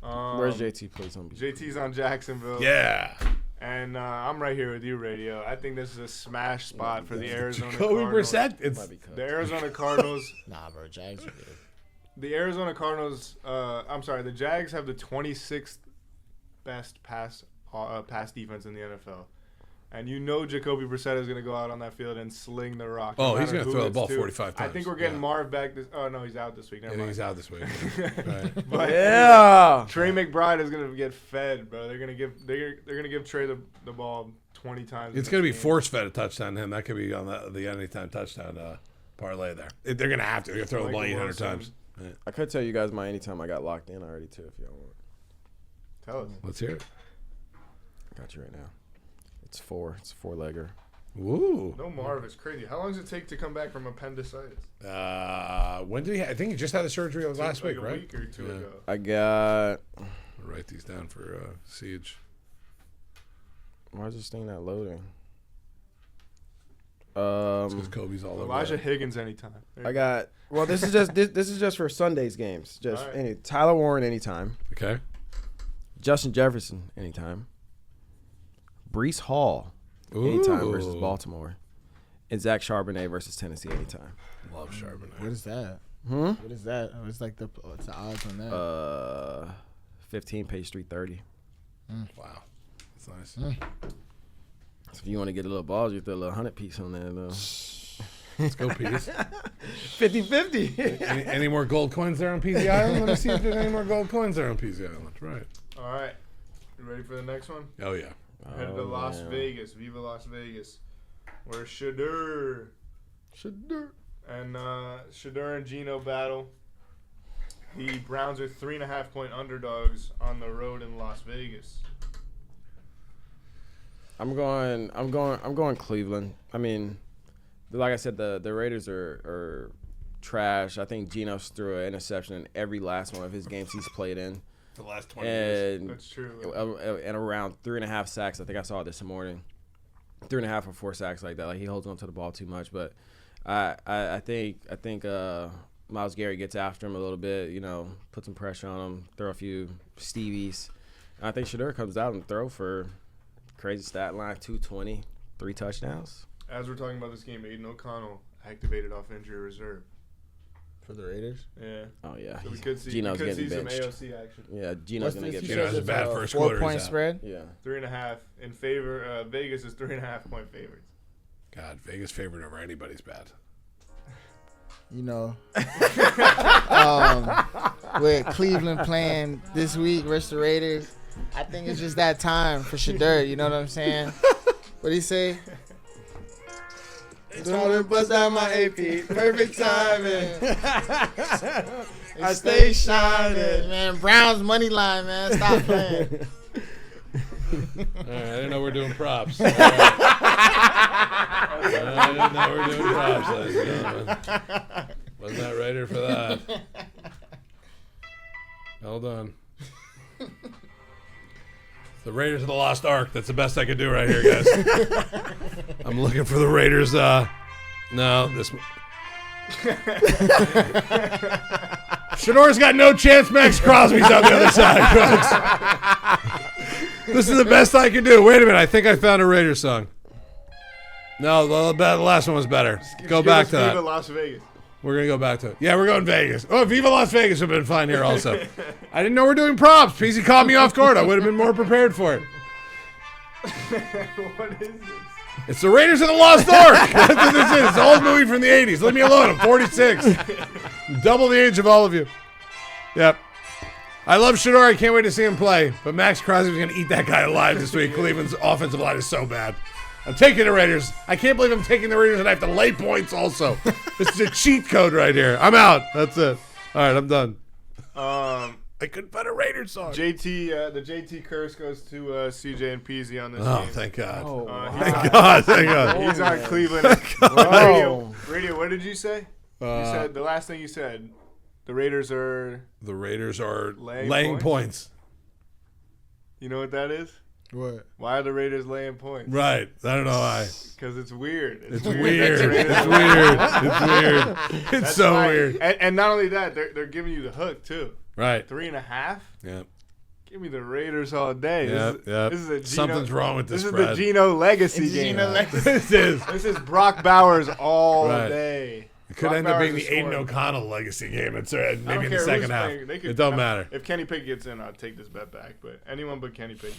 Where's JT? Please don't be. JT's on Jacksonville. Yeah. And I'm right here with you, Radio. I think this is a smash spot for the Arizona Jacoby Cardinals. Brissett. It's Might be cut. The Arizona Cardinals. Nah, bro, Jags are good. The Arizona Cardinals. The Jags have the 26th best pass defense in the NFL. And you know Jacoby Brissett is going to go out on that field and sling the rock. Oh, no he's matter going to who throw the it's ball to. 45 times. I think we're getting Yeah. Marv back. Oh, no, he's out this week. Never I think mind. he's out this week. Right. But Yeah. Trey McBride is going to get fed, bro. They're going to give Trey the ball 20 times. It's going to be force-fed a touchdown to him. That could be on the anytime touchdown parlay there. They're going to have to. They're going to throw the ball 800 times. Yeah. I could tell you guys my anytime I got locked in already too, if y'all want. Tell us. Let's hear it. I got you right now. It's a four-legger. Woo. No Marv is crazy. How long does it take to come back from appendicitis? When did he? I think he just had the surgery last Like week, a right? week or two Yeah. ago. I got. I'll write these down for Siege. Why is this thing not loading? Because Kobe's all over. Elijah that. Higgins anytime. I got. Well, this is just this is just for Sunday's games. Just All right. any Tyler Warren anytime. Okay. Justin Jefferson anytime. Brees Hall anytime versus Ooh. Baltimore, and Zach Charbonnet versus Tennessee anytime. Love Charbonnet. What is that? Hmm. What is that? What's what's the odds on that? 15 page 330. Wow. That's nice. So if you want to get a little balls, you throw a little 100 piece on there though. Let's go, Peace. 50-50. any more gold coins there on Peezy Island? Let me see if there's any more gold coins there on Peezy Island. Right. All right. You ready for the next one? Oh, yeah. We're headed to Las Vegas. Viva Las Vegas. Where Shedeur. And Shedeur and Gino battle. The Browns are 3.5-point underdogs on the road in Las Vegas. I'm going Cleveland. I mean, like I said, the Raiders are trash. I think Geno's threw an interception in every last one of his games he's played in. The last 20 years. And That's true. and around 3.5 sacks. I think I saw it this morning. 3.5 or 4 sacks like that. Like he holds on to the ball too much. But I think Myles Garrett gets after him a little bit. You know, put some pressure on him, throw a few Stevies. And I think Shedeur comes out and throw for crazy stat line 220, 3 touchdowns. As we're talking about this game, Aiden O'Connell activated off injury reserve. For the Raiders? Yeah. Oh yeah, So we could see, Geno's getting some benched. AOC action. Yeah, Geno's gonna get You Geno benched. has a bad first quarter, he's 4-point out. spread? Yeah. 3.5 in favor. Vegas is 3.5-point favorites. God, Vegas favorite over anybody's bad. You know, with Cleveland playing this week versus the Raiders, I think it's just that time for Shedeur. You know what I'm saying? What do you say? Don't bust out my AP, perfect timing. I stay shining, man. Browns money line, man. Stop playing. All right, I didn't know we're doing props. All right. I didn't know we're doing props, ladies and gentlemen. Wasn't that Raider for that? Well done. The Raiders of the Lost Ark. That's the best I could do right here, guys. I'm looking for the Raiders. No, this one. Shedeur's got no chance. Max Crosby's on the other side, folks. This is the best I can do. Wait a minute. I think I found a Raiders song. No, the last one was better. Go back to Viva that. Las Vegas. We're going to go back to it. Yeah, we're going Vegas. Oh, Viva Las Vegas would have been fine here also. I didn't know we're doing props. Peezy caught me off guard. I would have been more prepared for it. What is this? It's the Raiders of the Lost Ark. That's what this is. It's an old movie from the 80s. Leave me alone. I'm 46. Double the age of all of you. Yep. I love Shedeur. I can't wait to see him play. But Max Crosby's going to eat that guy alive this week. Cleveland's offensive line is so bad. I'm taking the Raiders. I can't believe I'm taking the Raiders and I have to lay points also. This is a cheat code right here. I'm out. That's it. All right, I'm done. I couldn't find a Raiders song. the JT curse goes to CJ and Peezy on this Oh, game. thank God. Oh, Thank God. Thank God. He's on Cleveland. Radio, what did you say? You said the last thing you said. The Raiders are laying points. You know what that is? What? Why are the Raiders laying points? Right. I don't know why. Because it's weird. It's weird. It's weird. It's weird. It's so weird. And not only that, they're giving you the hook too. Right. 3.5. Yeah. Give me the Raiders all day. Yep. This is a Geno, Something's wrong with this is spread. the Geno legacy It's game. Geno legacy. This is Brock Bowers all Right. day. It could end up being the Aiden O'Connell legacy game. It's maybe in the second half. It don't matter. If Kenny Pickett gets in, I'll take this bet back. But anyone but Kenny Pickett.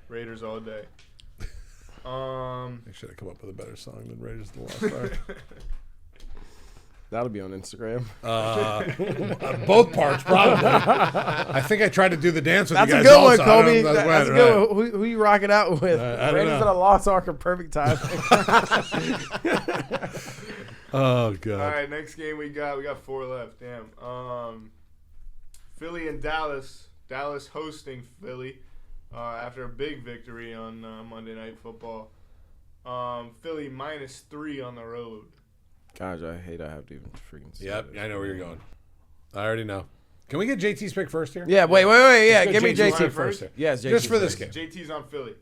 Raiders all day. I should have come up with a better song than Raiders of the Lost Ark. That'll be on Instagram. Both parts, probably. I think I tried to do the dance with That's you a guys good one, also. Kobe. That's That's a good one. Who you rocking out with? I don't Raiders know. of the Lost Ark are perfect time. Oh, God. All right, next game we got 4 left. Damn. Philly and Dallas. Dallas hosting Philly after a big victory on Monday Night Football. Philly -3 on the road. Gosh, I hate I have to even freaking say Yep, this. I know where you're going. I already know. Can we get JT's pick first here? Yeah, wait. Yeah, Let's give go me JT JT first. first. Yes, JT Just for this first. game. JT's on Philly.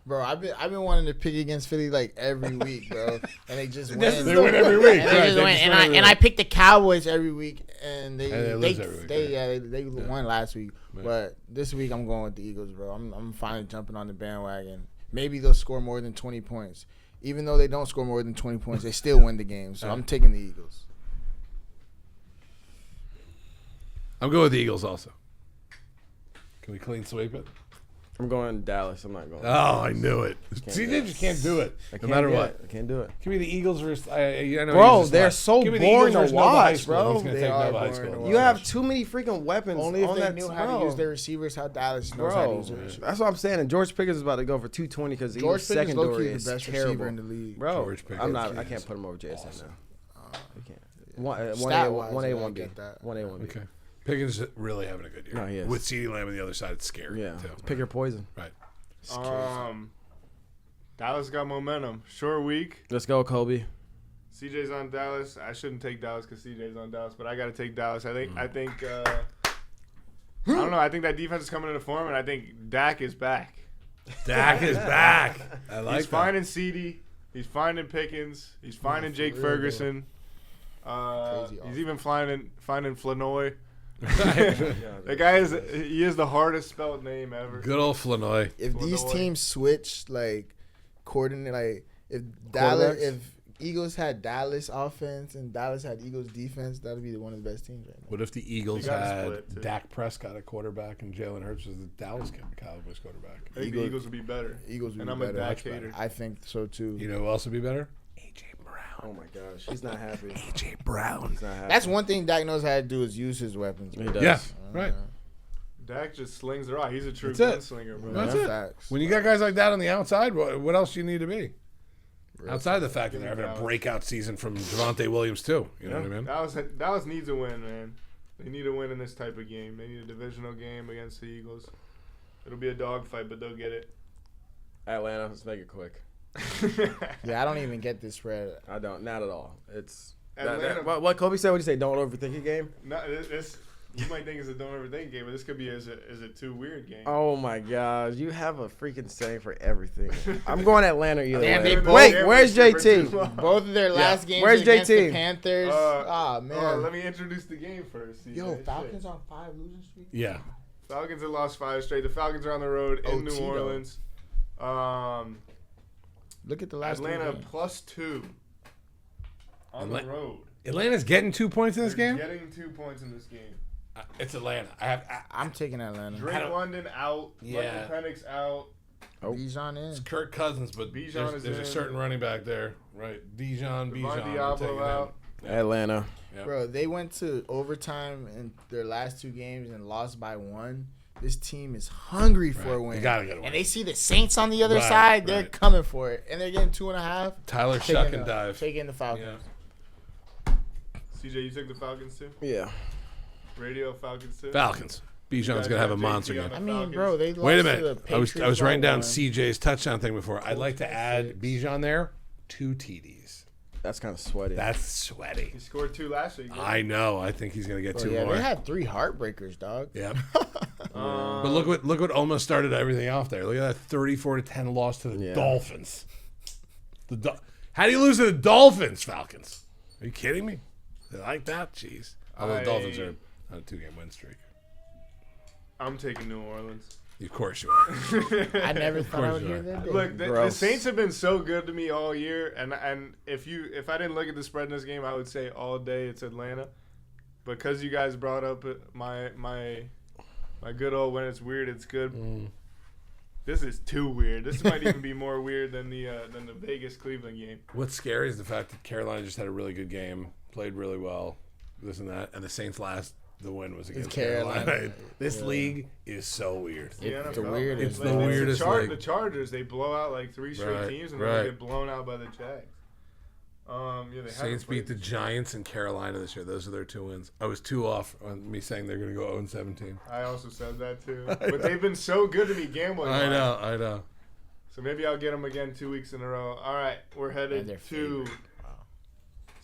Bro, I've been wanting to pick against Philly like every week, bro, and they just win. They win every week. And Right, they just they win. just And win I every and I week. picked the Cowboys every week, and they lose every week, they won last week. Right. But this week I'm going with the Eagles, bro. I'm finally jumping on the bandwagon. Maybe they'll score more than 20 points. Even though they don't score more than 20 points, they still win the game. So I'm taking the Eagles. I'm going with the Eagles also. Can we clean sweep it? I'm going Dallas. I'm not going. Oh, I knew it. Can't See, do they it. just can't do it. I No can't matter do what. it. I can't do it. Give me the Eagles versus. I know Bro, he's just they're not- so give me the boring Eagles to versus Nova High watch, School. bro. He's going to They take are Nova High boring School. to watch. You have too many freaking weapons. Only if on they that knew how to bro. use their receivers, how Dallas knows how to use their receivers. That's what I'm saying. And George Pickens is about to go for 220 because George Eagles Pickens is low-key secondary the is best terrible. receiver in the league. Bro, George Pickens I'm not. I is can't put him over JSN now. I can't. Stat-wise, 1A, I 1B. get that. 1A, 1B. Okay. Pickens is really having a good year. No, he is. With CeeDee Lamb on the other side, it's scary. Yeah. Too. Pick your poison. Right. Dallas got momentum. Short week. Let's go, Kobe. CJ's on Dallas. I shouldn't take Dallas because CJ's on Dallas, but I got to take Dallas. I think. I don't know. I think that defense is coming into form, and I think Dak is back. Dak is back. I like He's that. finding CeeDee. He's finding Pickens. He's finding Jake real, Ferguson. Crazy He's even finding Flanoy. Yeah, That guy is the hardest spelled name ever. Good old Flanoy. If these Illinois. teams switch if Quarterbacks? if Eagles had Dallas offense and Dallas had Eagles defense, that'd be one of the best teams right now. What if the Eagles They got had split, too. Dak Prescott at quarterback and Jalen Hurts was the Dallas Cowboys quarterback? I think the Eagles would be better. Eagles would And be I'm a better. Dak Much better. hater. I think so too. You know who else would be better? AJ Brown. Oh my gosh, he's not happy. AJ Brown. He's not happy. That's one thing Dak knows how to do is use his weapons. He bro. does. Yeah, right. Dak just slings the rock. He's a true That's it. gunslinger, bro. That's Yeah, it. facts. When you got guys like that on the outside, what else do you need to be? Real Outside of the fact that Give they're me having a Dallas. breakout season from Javonte Williams too. You know what I mean? Dallas needs a win, man. They need a win in this type of game. They need a divisional game against the Eagles. It'll be a dogfight, but they'll get it. Atlanta. Let's make it quick. Yeah, I don't even get this spread. I don't. Not at all. It's Atlanta- what Kobe said. What did you say? Don't overthink a game. No, this you might think it's a don't overthink game, but this could be as a too weird game. Oh my gosh, you have a freaking saying for everything. I'm going Atlanta either Damn, way. they both- Wait, where's JT? Both of their last games Where's against JT? the Panthers. Man. Let me introduce the game first. CJ. Yo, Shit. Falcons on 5 losing streak. Yeah. Falcons have lost 5 straight. The Falcons are on the road in New Tito. Orleans. Look at the last Atlanta two games. +2 on the road. Atlanta's getting 2 points in this They're game. getting 2 points in this game. It's Atlanta. I'm taking Atlanta. Drake London out. Yeah. Michael Penix out. Bijan in. It's Kirk Cousins, but Bijan is there's a in. certain running back there, right? Bijan. Devon I'm taking Diablo him. out. Atlanta. Yep. Bro, they went to overtime in their last 2 games and lost by 1. This team is hungry for a win. They gotta get a win. And they see the Saints on the other Right, side. They're right. coming for it. And they're getting 2.5. Tyler Taking Shuck the- and dive. Taking the Falcons. Yeah. CJ, you took the Falcons too? Yeah. Radio Falcons too? Falcons. Bijan's gonna have a monster game. I mean, bro, they lost Wait a to the minute. Patriots. I was writing by down one. CJ's touchdown thing before. I'd like to add Bijan there. 2 TDs. That's kind of sweaty. That's sweaty. He scored 2 last week. I know. I think he's gonna get Bro, 2 yeah, more. they had 3 heartbreakers, dog. Yep. But look what almost started everything off there. Look at that 34-10 loss to the Dolphins. How do you lose to the Dolphins, Falcons? Are you kidding me? They like that? Jeez. Although the Dolphins are on a 2-game win streak. I'm taking New Orleans. Of course you are. I never thought I would you hear are. that. Look, the Saints have been so good to me all year, and if I didn't look at the spread in this game, I would say all day it's Atlanta. Because you guys brought up my good old when it's weird, it's good. This is too weird. This might even be more weird than the Vegas Cleveland game. What's scary is the fact that Carolina just had a really good game, played really well, this and that, and the Saints the win was against Carolina. This league is so weird. It's the weirdest. It's the weirdest league. The Chargers, they blow out like 3 straight teams, and then they get blown out by the Jags. They Saints beat the Giants and Carolina this year. Those are their 2 wins. I was 2 off on me saying they're going to go 0-17. I also said that too. But they've been so good to me gambling. I know. So maybe I'll get them again 2 weeks in a row. All right, we're headed to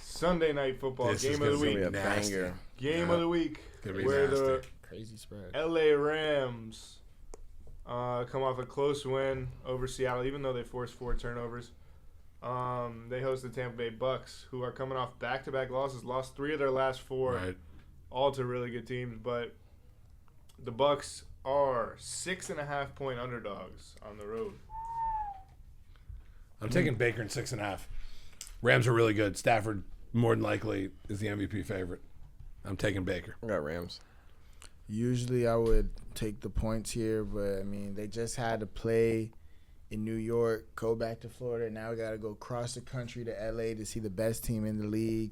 Sunday Night Football. Game of the week. A banger. Game of the week. Where the Crazy spread. LA Rams come off a close win over Seattle, even though they forced 4 turnovers. They host the Tampa Bay Bucks, who are coming off back-to-back losses. Lost 3 of their last 4, all to really good teams. But the Bucks are 6.5-point underdogs on the road. I'm taking Baker in 6.5. Rams are really good. Stafford, more than likely, is the MVP favorite. I'm taking Baker. I got Rams. Usually I would take the points here, but, I mean, they just had to play in New York, go back to Florida. Now we got to go across the country to L.A. to see the best team in the league.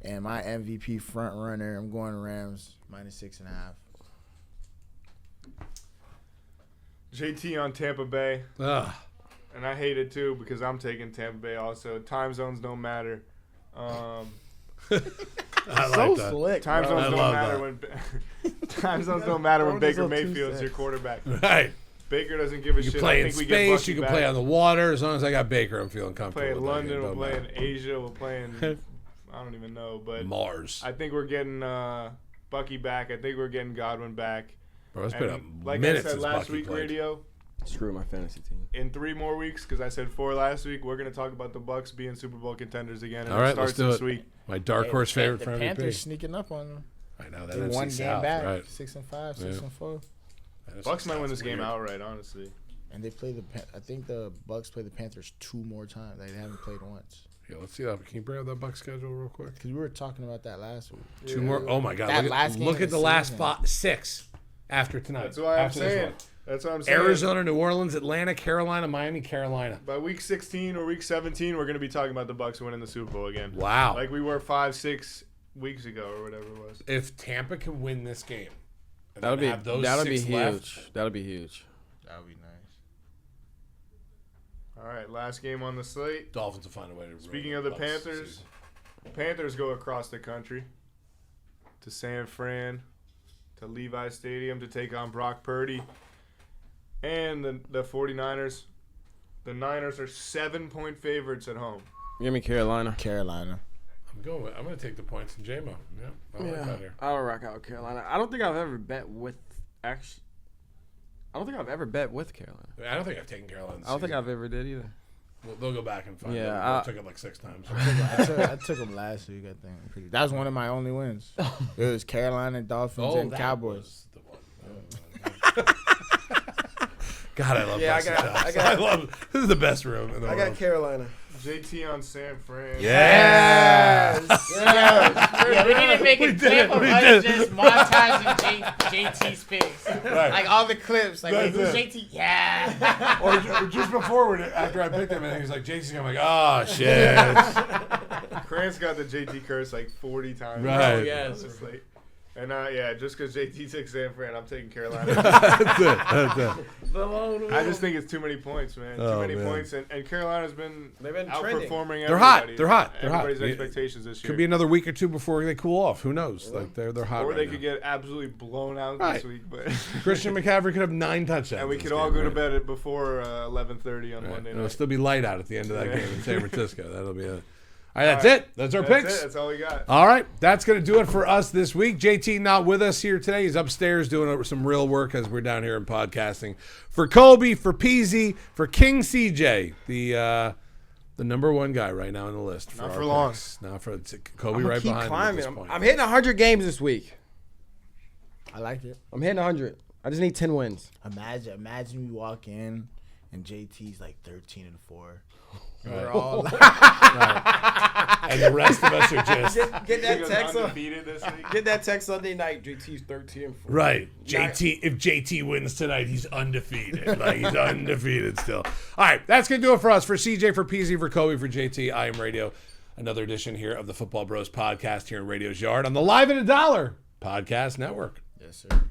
And my MVP front runner, I'm going Rams, -6.5. JT on Tampa Bay. Ugh. And I hate it too because I'm taking Tampa Bay also. Time zones don't matter. I So like that. slick, Time bro. zones I don't love matter that. time zones don't matter when Baker Those are 2 Mayfield's cents. your quarterback. Right. Baker doesn't give a You shit. can play I in think we get space. Bucky You can back. play on the water. As long as I got Baker, I'm feeling comfortable. Play in with that. London. It We'll don't play matter. in Asia. We'll play in I don't even know, but Mars. I think we're getting Bucky back. I think we're getting Godwin back. Bro, it's been a And like minute I said since last Bucky week, played. radio. Screw my fantasy team. In 3 more weeks, because I said 4 last week, we're going to talk about the Bucks being Super Bowl contenders again. And All right, it starts let's do this it. week. My dark horse favorite The for Panthers MVP. sneaking up on them. I know that They NFC one game South, back, right? 6-5, 6-4. NFC Bucks might win South's this game weird. outright, honestly. And they play I think the Bucks play the Panthers 2 more times. They haven't played once. Yeah, let's see that. Can you bring up that Buck schedule real quick? Because we were talking about that last week. 2 more. Oh my God! That Look last at, game look of at the the last season. 6 after tonight. That's why I'm after this saying. one. That's what I'm saying. Arizona, New Orleans, Atlanta, Carolina, Miami, Carolina. By week 16 or week 17, we're going to be talking about the Bucks winning the Super Bowl again. Wow! Like we were 5-6 weeks ago or whatever it was. If Tampa can win this game, and That'll then be have those that'll be 6 huge. left, That'll be huge. That would be nice. All right, last game on the slate. Dolphins will find a way to. Speaking ruin of the Bucks Panthers, season. Panthers go across the country to San Fran, to Levi Stadium to take on Brock Purdy and the 49ers. The Niners are 7-point favorites at home. Give me Carolina. Carolina. I'm going to take the points in JMO. Yeah, I like that here. I'll rock out with Carolina. I don't think I've ever bet with actually. I don't think I've ever bet with Carolina. I don't think I've taken Carolina. This I don't think season. I've ever did either. Well, they'll go back and find. Yeah, Yeah, I took it like 6 times. I took them last week, I think. That was one of my only wins. It was Carolina, Dolphins, and that Cowboys. was the one. God, I love Bucks and Dolphins. I love. This is the best room in the world. Carolina. JT on San Fran. Yes. Yeah, we need to make a clip of us just montaging JT's picks. Right. Like all the clips. Like, wait, who's That's JT? Yeah. Or just before, after I picked him, and he was like, JC, I'm like, oh, shit. Krantz got the JT curse like 40 times. Right. Oh, yes. It's like, And just because JT took San Fran, I'm taking Carolina. That's it. I just think it's too many points, man. Oh, Too many man. points, and Carolina's They've been outperforming They're hot. everybody. They're hot. Everybody's expectations this year. Could be another week or two before they cool off. Who knows? Like they're hot. Or right they now. could get absolutely blown out Right. this week. But Christian McCaffrey could have 9 touchdowns. and we this could all game, go to right? bed at before 11:30 on Monday It'll night. still be light out at the end of that Yeah. game in San Francisco. That'll be it. All right, that's it. That's our That's picks. it. That's all we got. All right, that's going to do it for us this week. JT not with us here today. He's upstairs doing some real work as we're down here in podcasting. For Kobe, for Peezy, for King CJ, the number one guy right now on the list. Not our for long. picks. Not for Kobe I'm right keep behind him at climbing. this I'm, point. I'm hitting 100 games this week. I like it. I'm hitting 100. I just need 10 wins. Imagine we walk in and JT's like 13-4. Right. We're all And the rest of us are just Get that text on. Undefeated this week. Get that text Sunday night. JT's 13-4. right. If JT wins tonight, he's undefeated. Like he's undefeated still. All right, that's gonna do it for us. For CJ, for Peezy, for Kobe, for JT, I am Radio. Another edition here of the Football Bros podcast here in Radio's Yard on the Live at $1 podcast network. Yes, sir.